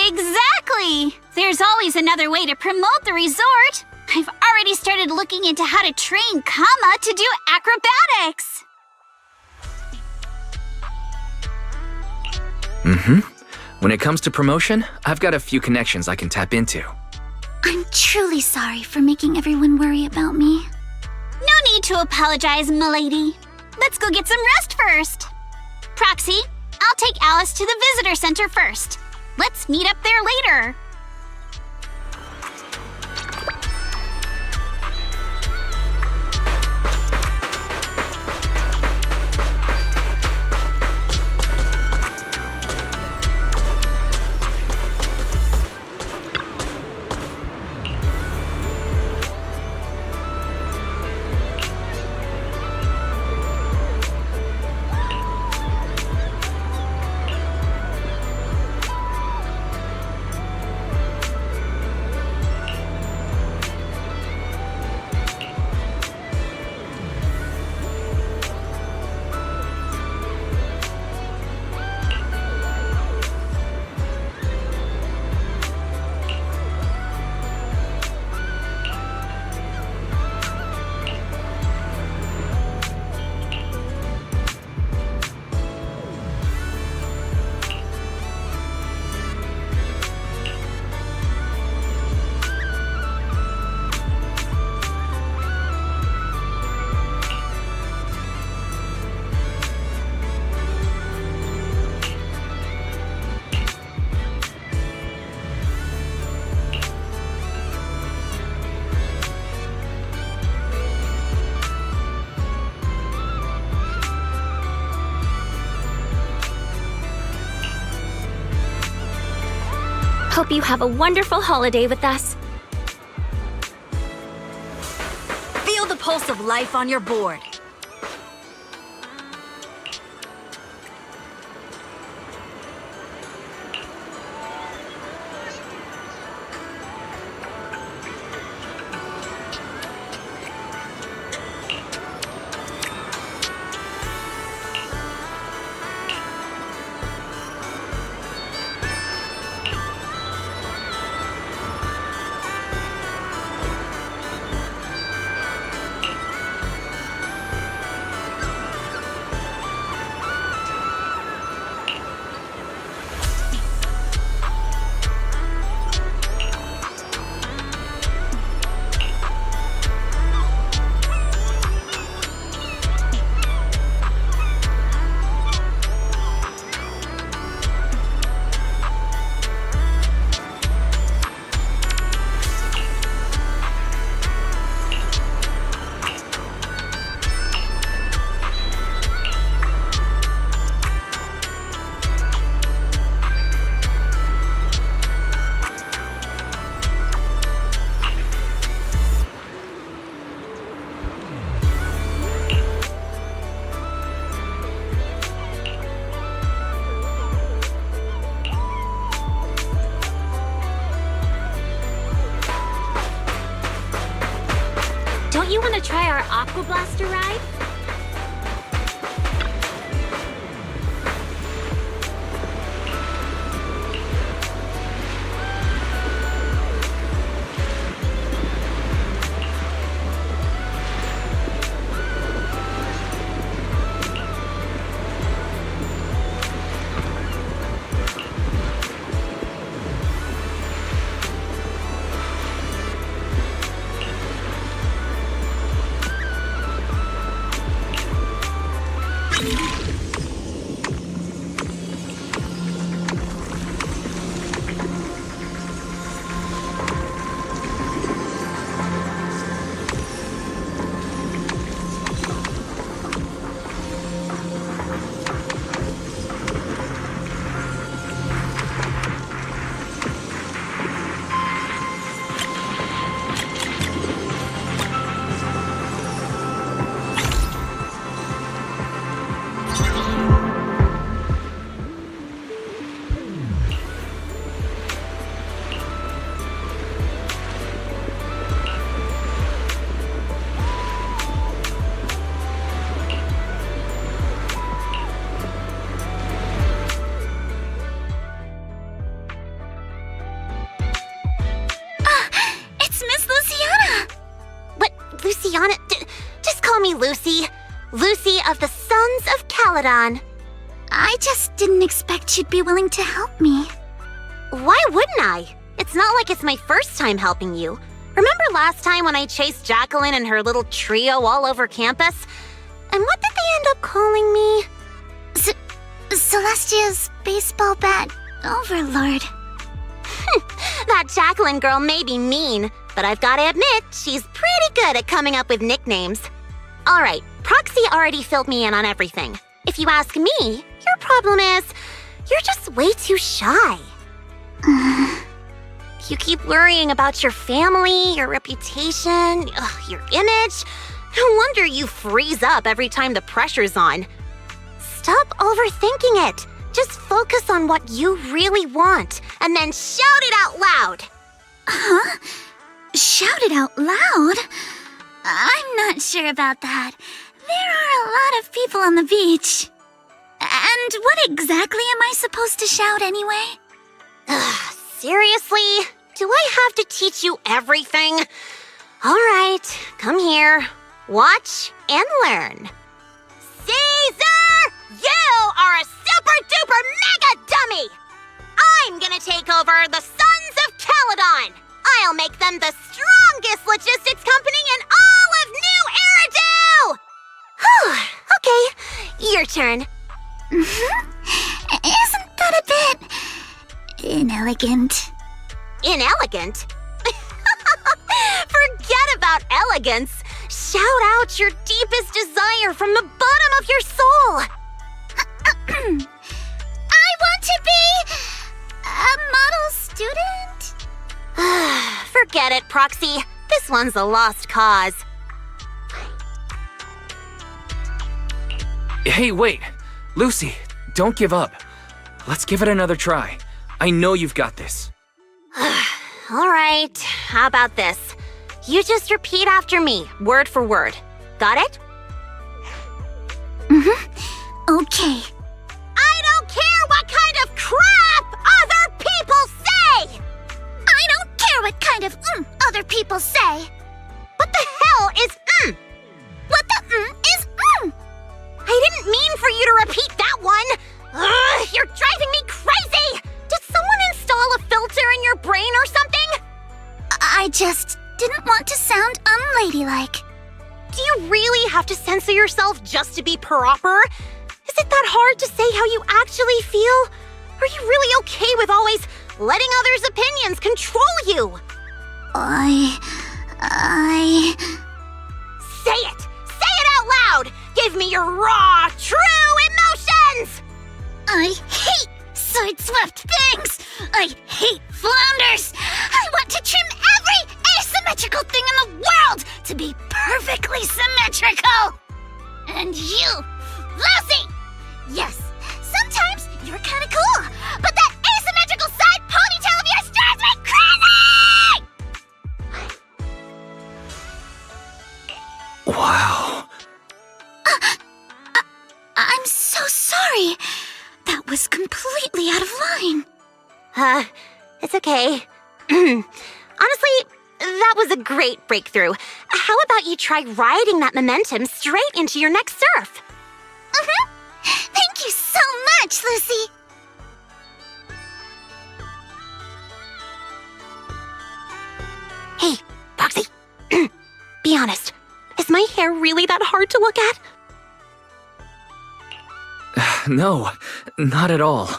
Exactly! There's always another way to promote the resort. I've already started looking into how to train Kama to do acrobatics. When it comes to promotion, I've got a few connections I can tap into. I'm truly sorry for making everyone worry about me. No need to apologize, milady. Let's go get some rest first. Proxy, I'll take Alice to the visitor center first. Let's meet up there later. Hope you have a wonderful holiday with us. Feel the pulse of life on your board. Don't you want to try our Aqua Blaster ride? be honest, just call me Lucy. Lucy of the Sons of Caledon. I just didn't expect you'd be willing to help me. Why wouldn't I? It's not like it's my first time helping you. Remember last time when I chased Jacqueline and her little trio all over campus? And what did they end up calling me? Celestia's baseball bat overlord. That Jacqueline girl may be mean, but I've got to admit, she's pretty good at coming up with nicknames. All right, Proxy already filled me in on everything. If you ask me, your problem is you're just way too shy. You keep worrying about your family, your reputation, your image. No wonder you freeze up every time the pressure's on. Stop overthinking it. Just focus on what you really want, and then shout it out loud. Huh? Shout it out loud? I'm not sure about that. There are a lot of people on the beach. And what exactly am I supposed to shout anyway? Seriously? Do I have to teach you everything? All right, come here. Watch and learn. Caesar! You are a super-duper mega dummy! I'm gonna take over the Sons of Caledon! I'll make them the strongest logistics company in all of New Eridu! Whew, okay, your turn. Isn't that a bit inelegant? Inelegant? Forget about elegance. Shout out your deepest desire from the bottom of your soul. I want to be a model student. Forget it, Proxy. This one's a lost cause. Hey, wait. Lucy, don't give up. Let's give it another try. I know you've got this. All right, how about this? You just repeat after me, word for word. Got it? Okay. I don't care what kind of crap other people say! I don't care what kind of other people say. What the hell is What the is I didn't mean for you to repeat that one! Ugh, you're driving me crazy! Did someone install a filter in your brain or something? I just didn't want to sound unladylike. Do you really have to censor yourself just to be proper? Is it that hard to say how you actually feel? Are you really okay with always letting others' opinions control you? I... Say it! Say it out loud! Give me your raw, true emotions! I hate side-swept things! I hate flounders! I want to trim every asymmetrical thing in the world to be perfectly symmetrical! And you, Lucy! Yes, sometimes you're kinda cool, but that asymmetrical side ponytail of yours drives me crazy! Wow. I'm so sorry. That was completely out of line. It's okay. Honestly, that was a great breakthrough. How about you try riding that momentum straight into your next surf? Thank you so much, Lucy. Hey, Proxy. Be honest. Is my hair really that hard to look at? No, not at all.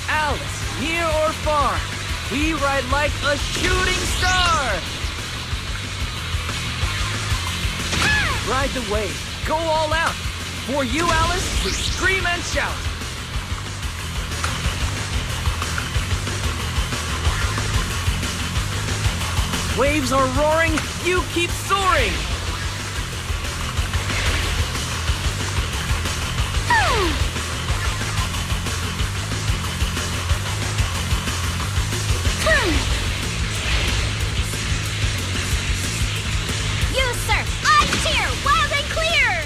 Alice, near or far, we ride like a shooting star! Ride the wave. Go all out. For you, Alice, we scream and shout. Waves are roaring, you keep soaring! You, sir! I cheer! Wild and clear!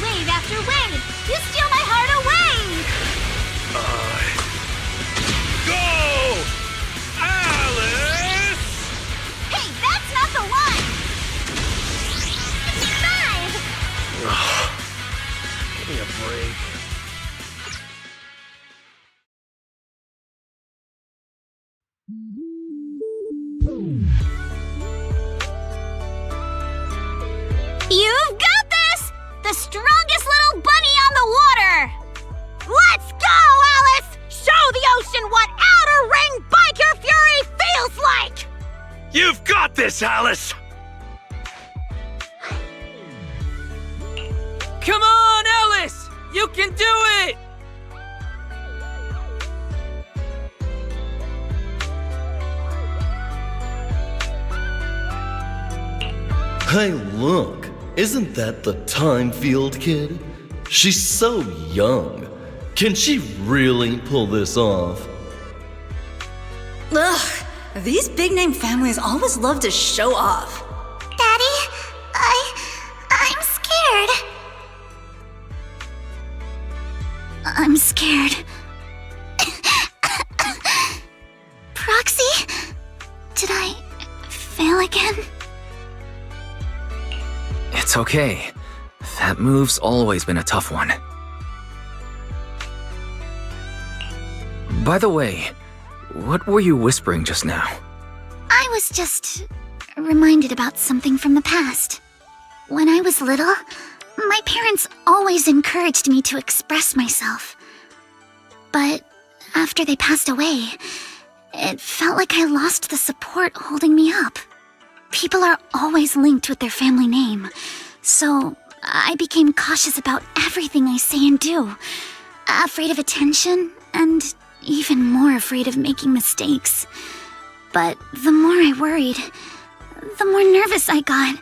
Wave after wave! You steal my heart away! Go! Alice! Hey, that's not the one! Give me 5! Give me a break. You've got this! The strongest little bunny on the water! Let's go, Alice! Show the ocean what outer ring biker fury feels like! You've got this, Alice! Come on, Alice! You can do it! Hey, look. Isn't that the Time Field kid? She's so young. Can she really pull this off? Ugh, these big-name families always love to show off. Daddy, I'm scared. I'm scared. Proxy? Did I fail again? It's okay. That move's always been a tough one. By the way, what were you whispering just now? I was just reminded about something from the past. When I was little, my parents always encouraged me to express myself. But after they passed away, it felt like I lost the support holding me up. People are always linked with their family name, so I became cautious about everything I say and do. Afraid of attention, and even more afraid of making mistakes. But the more I worried, the more nervous I got,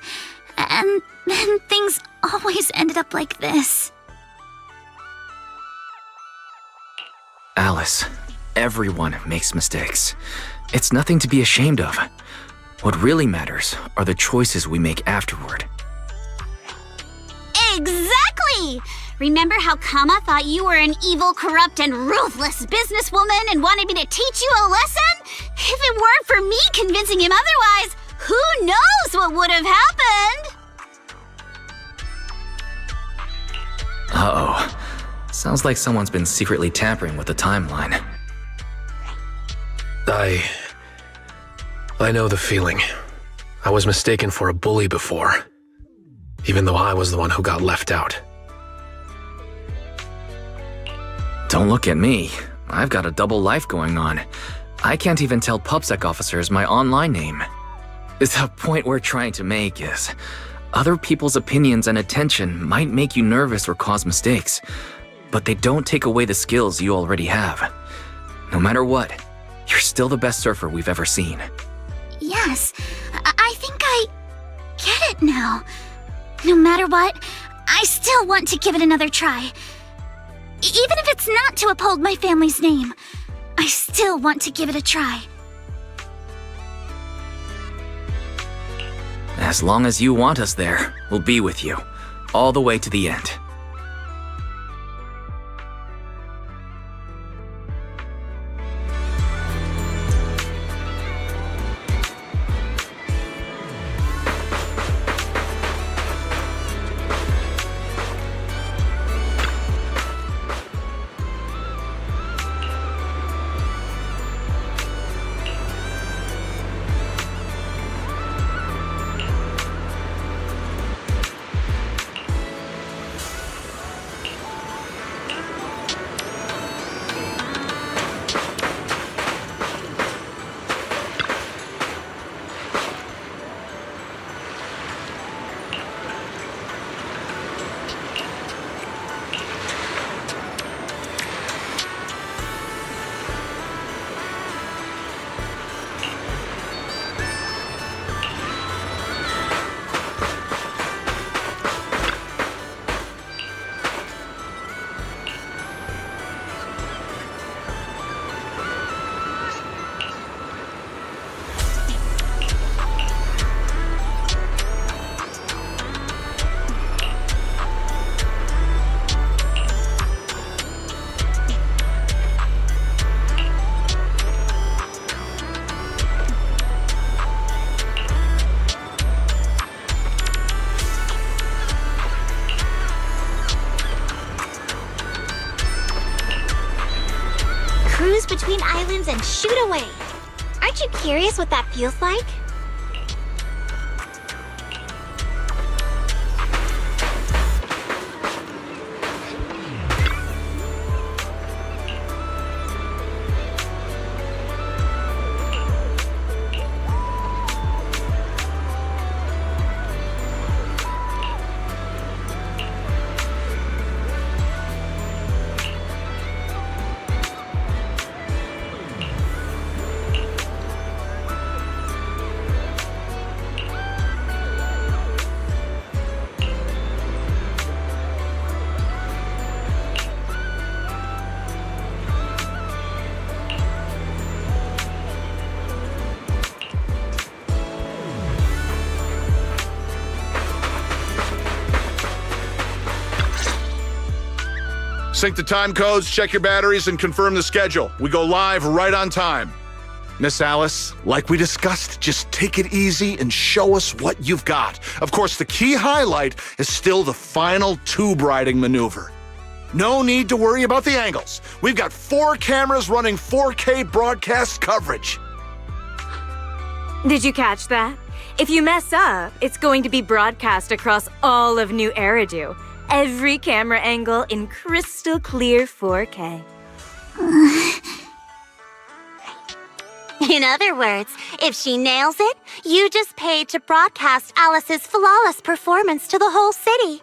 and then things always ended up like this. Alice, everyone makes mistakes. It's nothing to be ashamed of. What really matters are the choices we make afterward. Exactly! Remember how Kama thought you were an evil, corrupt, and ruthless businesswoman and wanted me to teach you a lesson? If it weren't for me convincing him otherwise, who knows what would have happened? Uh-oh. Sounds like someone's been secretly tampering with the timeline. I know the feeling. I was mistaken for a bully before, even though I was the one who got left out. Don't look at me. I've got a double life going on. I can't even tell PubSec officers my online name. The point we're trying to make is, other people's opinions and attention might make you nervous or cause mistakes, but they don't take away the skills you already have. No matter what, you're still the best surfer we've ever seen. Yes, I think I get it now. No matter what, I still want to give it another try. Even if it's not to uphold my family's name, I still want to give it a try. As long as you want us there, we'll be with you, all the way to the end. cruise between islands and shoot away. Aren't you curious what that feels like? Sync the time codes, check your batteries, and confirm the schedule. We go live right on time. Miss Alice, like we discussed, just take it easy and show us what you've got. Of course, the key highlight is still the final tube riding maneuver. No need to worry about the angles. We've got 4 cameras running 4K broadcast coverage. Did you catch that? If you mess up, it's going to be broadcast across all of New Eridu. Every camera angle in crystal clear 4K. In other words, if she nails it, you just paid to broadcast Alice's flawless performance to the whole city.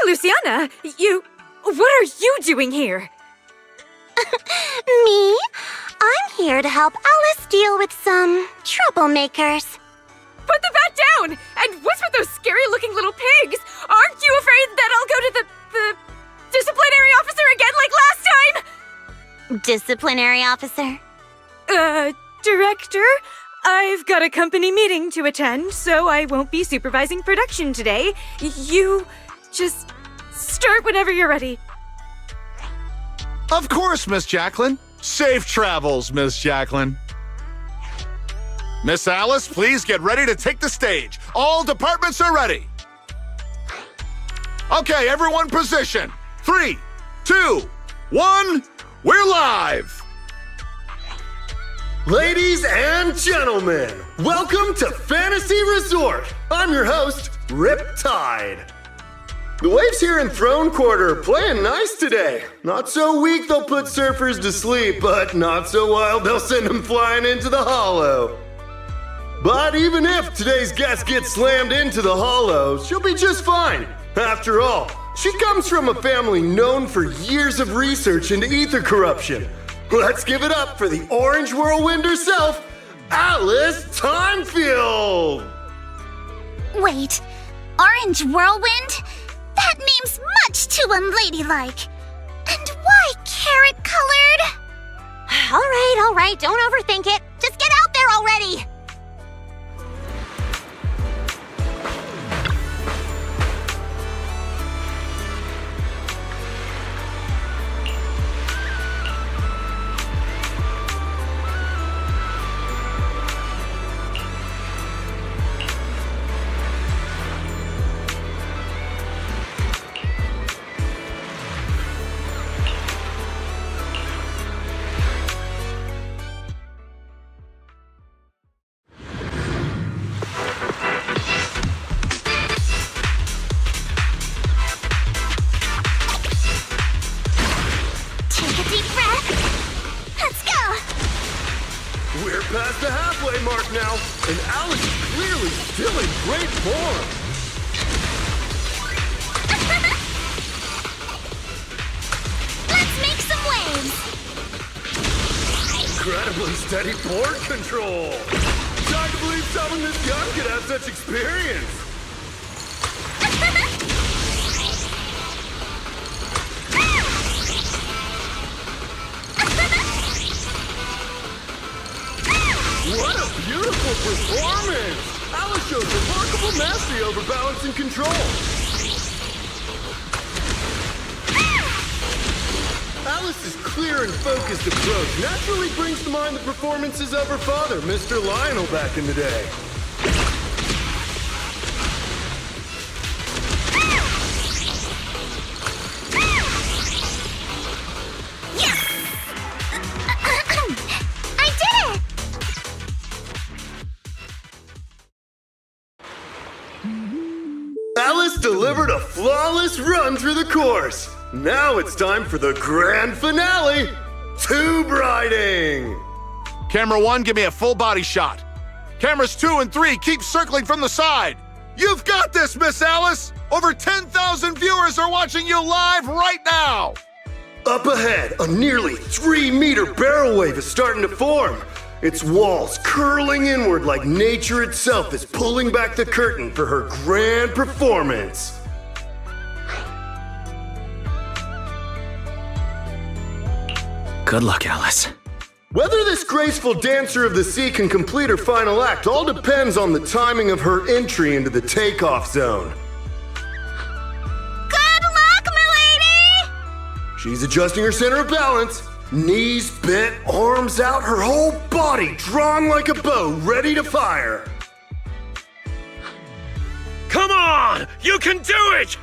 Luciana, what are you doing here? Me? I'm here to help Alice deal with some troublemakers. Put the bat down! And what's with those scary-looking little pigs? Aren't you afraid that I'll go to the disciplinary officer again like last time? Disciplinary officer? Director? I've got a company meeting to attend, so I won't be supervising production today. You just start whenever you're ready. Of course, Miss Jacqueline. Safe travels, Miss Jacqueline. Miss Alice, please get ready to take the stage. All departments are ready. Okay, everyone position. 3, 2, 1, we're live. Ladies and gentlemen, welcome to Fantasy Resort. I'm your host, Riptide. The waves here in Throne Quarter are playing nice today. Not so weak they'll put surfers to sleep, but not so wild they'll send them flying into the hollow. But even if today's guest gets slammed into the hollow, she'll be just fine. After all, she comes from a family known for years of research into ether corruption. Let's give it up for the Orange Whirlwind herself, Alice Timefield! Wait, Orange Whirlwind? That name's much too unladylike. And why carrot-colored? All right, don't overthink it. Just get out there already! Past the halfway mark now, and Alice is clearly still in great form. Let's make some waves! Incredibly steady board control. Hard to believe someone this young could have such experience. What a beautiful performance! Alice shows remarkable mastery over balance and control. Alice's clear and focused approach naturally brings to mind the performances of her father, Mr. Lionel, back in the day. Let's run through the course. Now it's time for the grand finale, tube riding. Camera 1, give me a full body shot. Cameras 2 and 3, keep circling from the side. You've got this, Miss Alice. Over 10,000 viewers are watching you live right now. Up ahead, a nearly 3-meter barrel wave is starting to form. Its walls curling inward like nature itself is pulling back the curtain for her grand performance. Good luck, Alice. Whether this graceful dancer of the sea can complete her final act all depends on the timing of her entry into the takeoff zone. Good luck, milady! She's adjusting her center of balance. Knees bent, arms out, her whole body drawn like a bow, ready to fire. Come on! You can do it!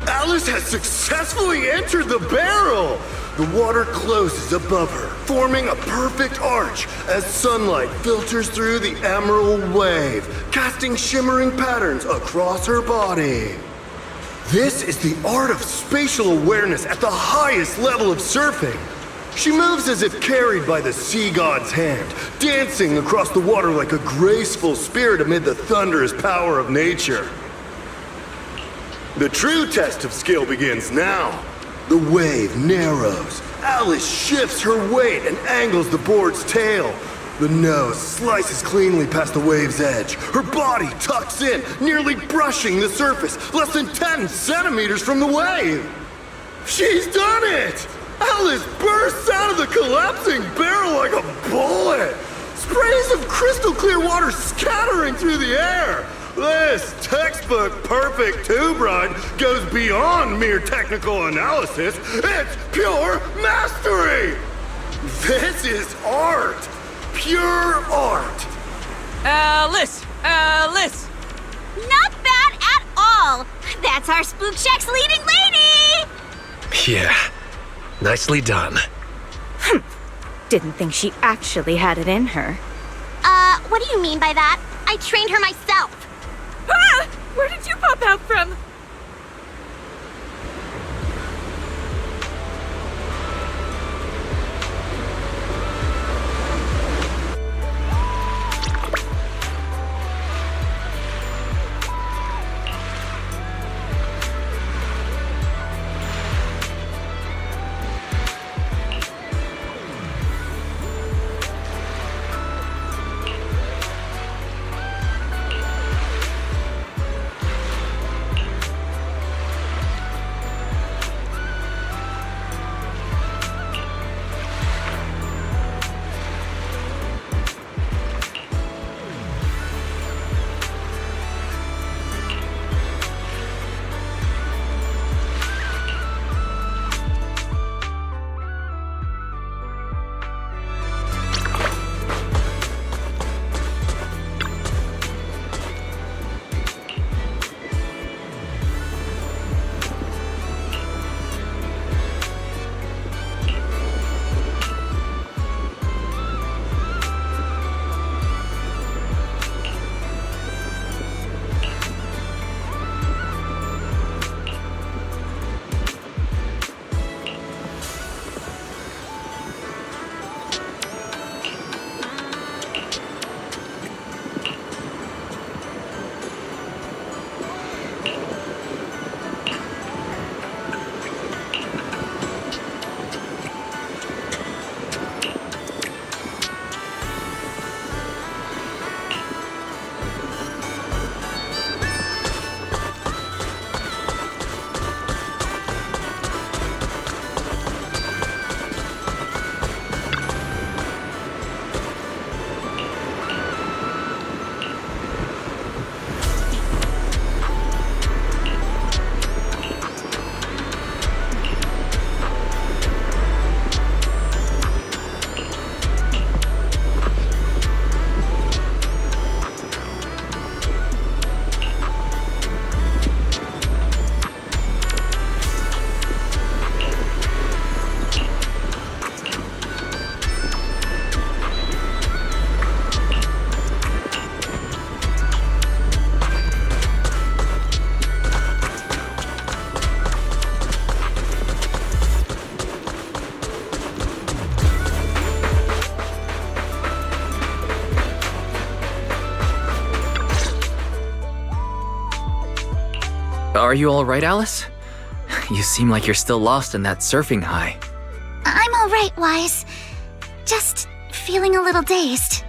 Alice has successfully entered the barrel! The water closes above her, forming a perfect arch as sunlight filters through the emerald wave, casting shimmering patterns across her body. This is the art of spatial awareness at the highest level of surfing. She moves as if carried by the sea god's hand, dancing across the water like a graceful spirit amid the thunderous power of nature. The true test of skill begins now. The wave narrows. Alice shifts her weight and angles the board's tail. The nose slices cleanly past the wave's edge. Her body tucks in, nearly brushing the surface, less than 10 centimeters from the wave. She's done it! Alice bursts out of the collapsing barrel like a bullet. Sprays of crystal clear water scattering through the air. This textbook perfect tube ride goes beyond mere technical analysis. It's pure mastery! This is art! Pure art! Alice! Alice! Not bad at all. That's our Spook Shack's leading lady. Yeah, nicely done. Didn't think she actually had it in her. What do you mean by that? I trained her myself. Ah! Where did you pop out from? Are you alright, Alice? You seem like you're still lost in that surfing high. I'm alright, Wise. Just feeling a little dazed.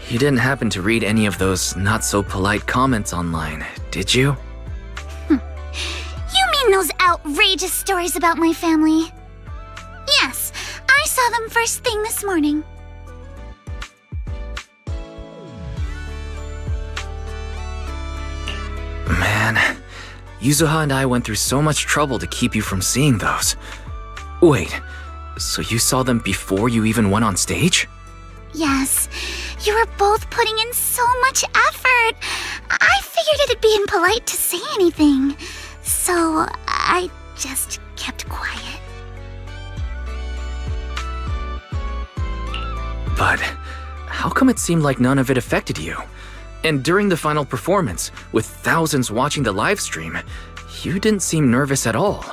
You didn't happen to read any of those not-so-polite comments online, did you? You mean those outrageous stories about my family? Yes, I saw them first thing this morning. Man, Yuzuha and I went through so much trouble to keep you from seeing those. Wait, so you saw them before you even went on stage? Yes, you were both putting in so much effort. I figured it'd be impolite to say anything, so I just kept quiet. But how come it seemed like none of it affected you? And during the final performance, with thousands watching the live stream, you didn't seem nervous at all.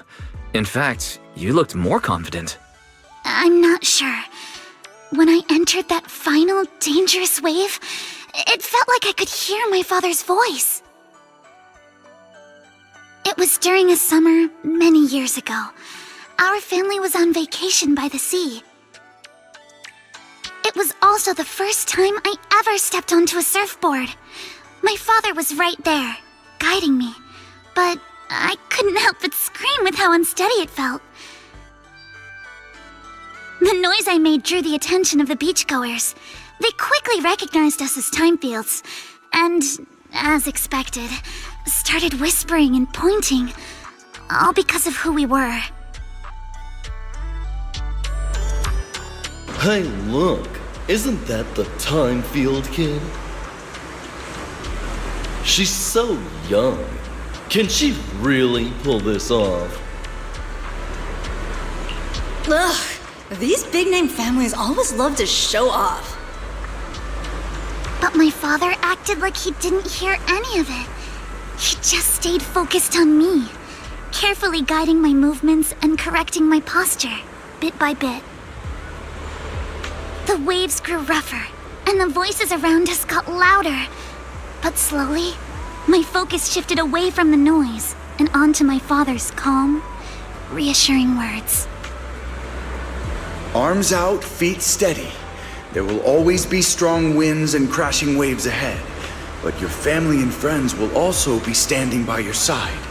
In fact, you looked more confident. I'm not sure. When I entered that final dangerous wave, it felt like I could hear my father's voice. It was during a summer many years ago. Our family was on vacation by the sea. It was also the first time I ever stepped onto a surfboard. My father was right there, guiding me, but I couldn't help but scream with how unsteady it felt. The noise I made drew the attention of the beachgoers. They quickly recognized us as Timefields, and, as expected, started whispering and pointing, all because of who we were. Hey, look, isn't that the Timefield kid? She's so young. Can she really pull this off? Ugh, these big-name families always love to show off. But my father acted like he didn't hear any of it. He just stayed focused on me, carefully guiding my movements and correcting my posture, bit by bit. The waves grew rougher, and the voices around us got louder. But slowly, my focus shifted away from the noise and onto my father's calm, reassuring words. Arms out, feet steady. There will always be strong winds and crashing waves ahead, but your family and friends will also be standing by your side.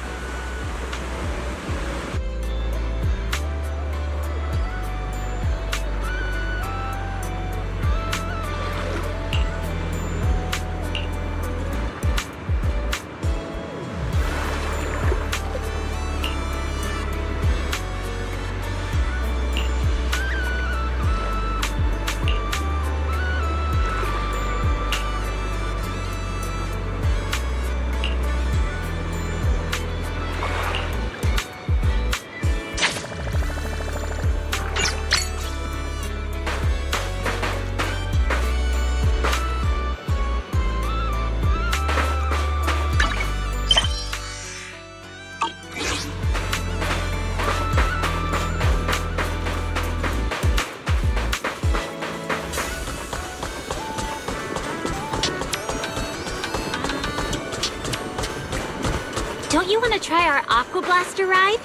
Don't you want to try our Aqua Blaster ride?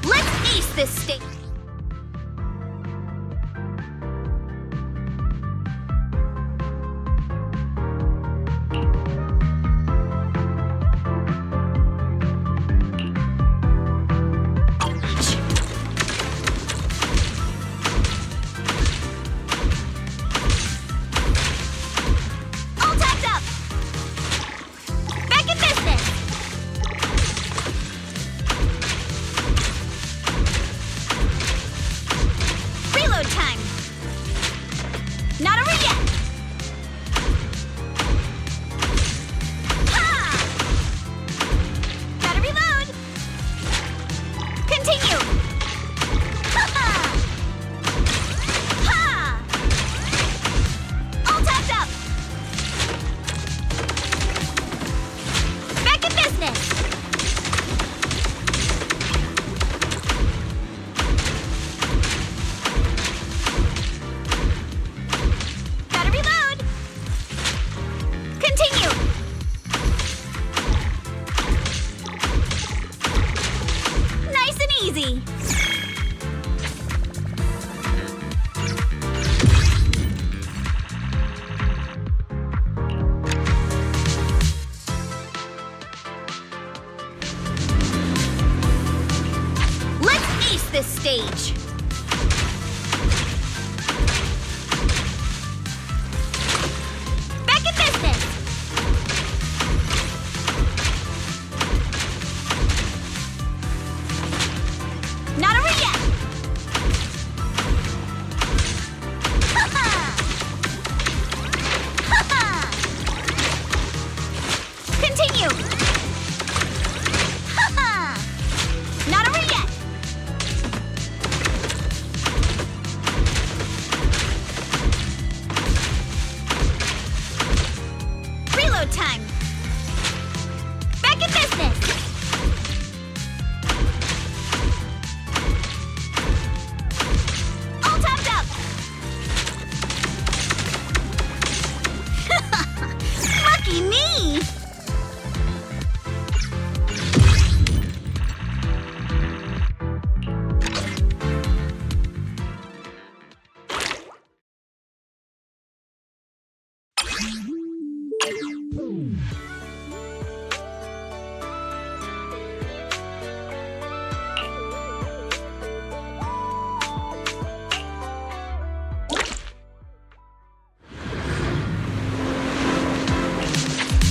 Let's ace this stage. All tapped up. Back in business. Reload time. Not over yet. Ha! Gotta reload. Continue. Ha ha! Ha! All tapped up. Back in business. Gotta reload. Continue. Nice and easy. Let's ace this stage. Back in business. Not over yet. Ha ha! Ha ha! Continue. Ha ha! Not over yet. Reload time. Back in business. All topped up. Lucky me.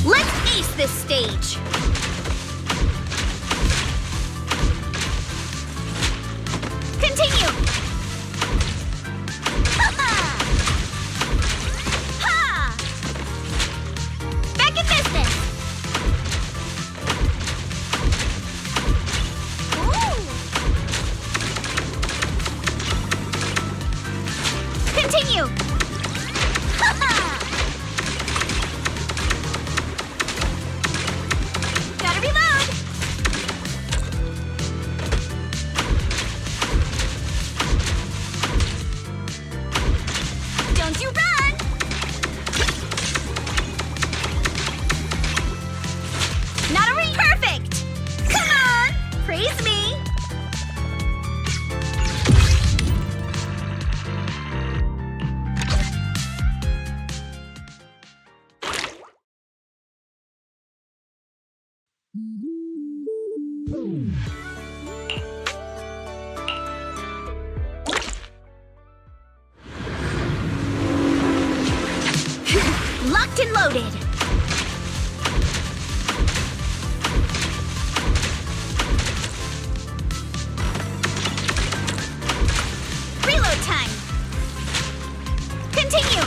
Let's ace this stage. Continue. Ha ha! Ha! Back in business. Ooh. Continue. Ha ha! Gotta reload. Don't you run. Not a ring. Perfect. Come on. Praise me. Locked and loaded. Reload time. Continue.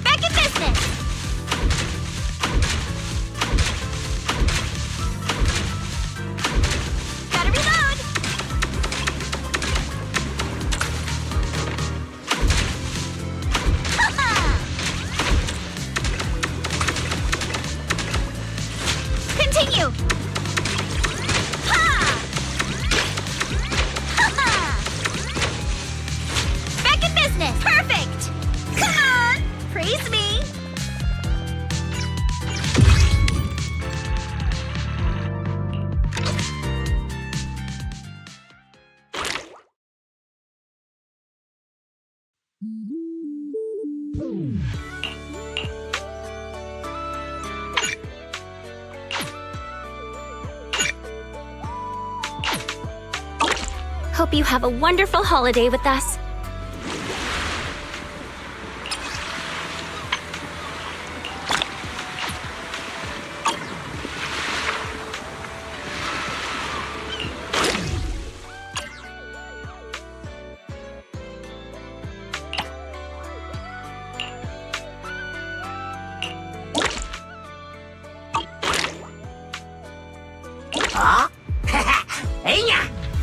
Back in business. Gotta reload. Hope you have a wonderful holiday with us.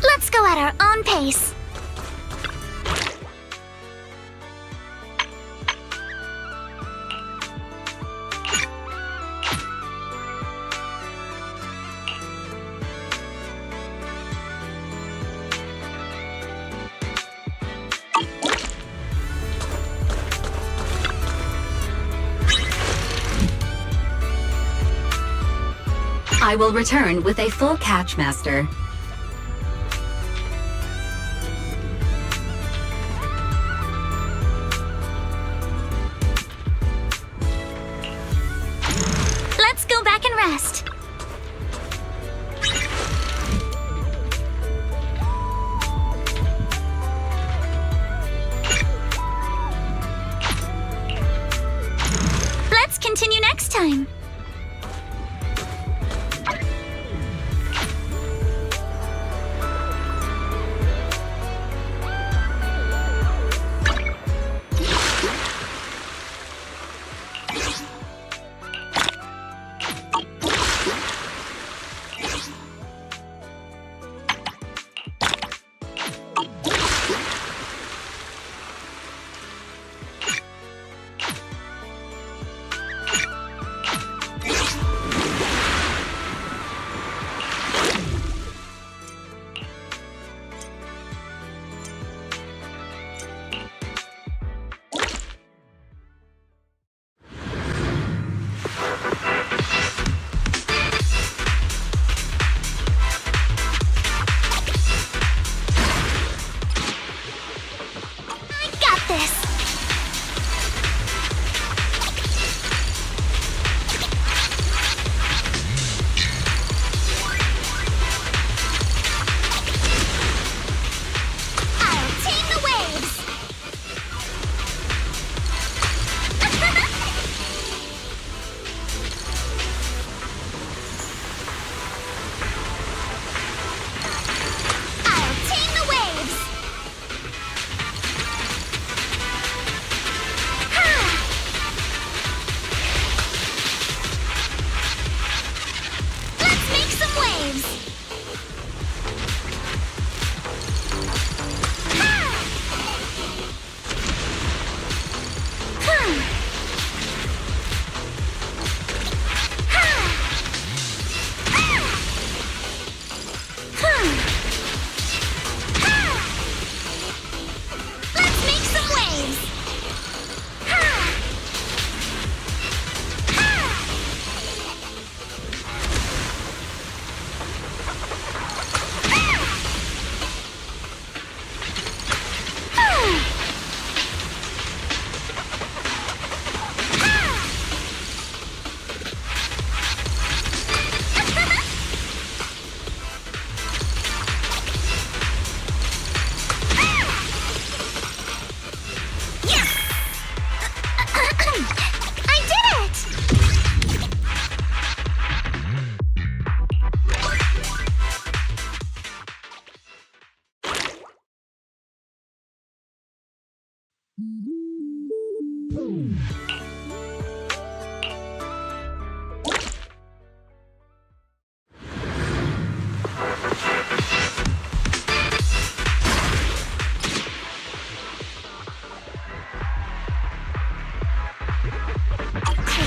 Let's go at our own pace. I will return with a full catch, Master. Let's go back and rest. Let's continue next time.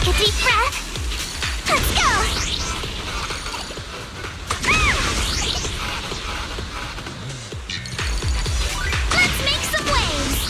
Take a deep breath. Let's go! Let's make some waves!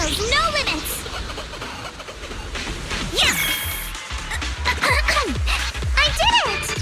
knows no limits! Yes! I did it!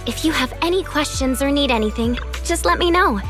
If you have any questions or need anything, just let me know.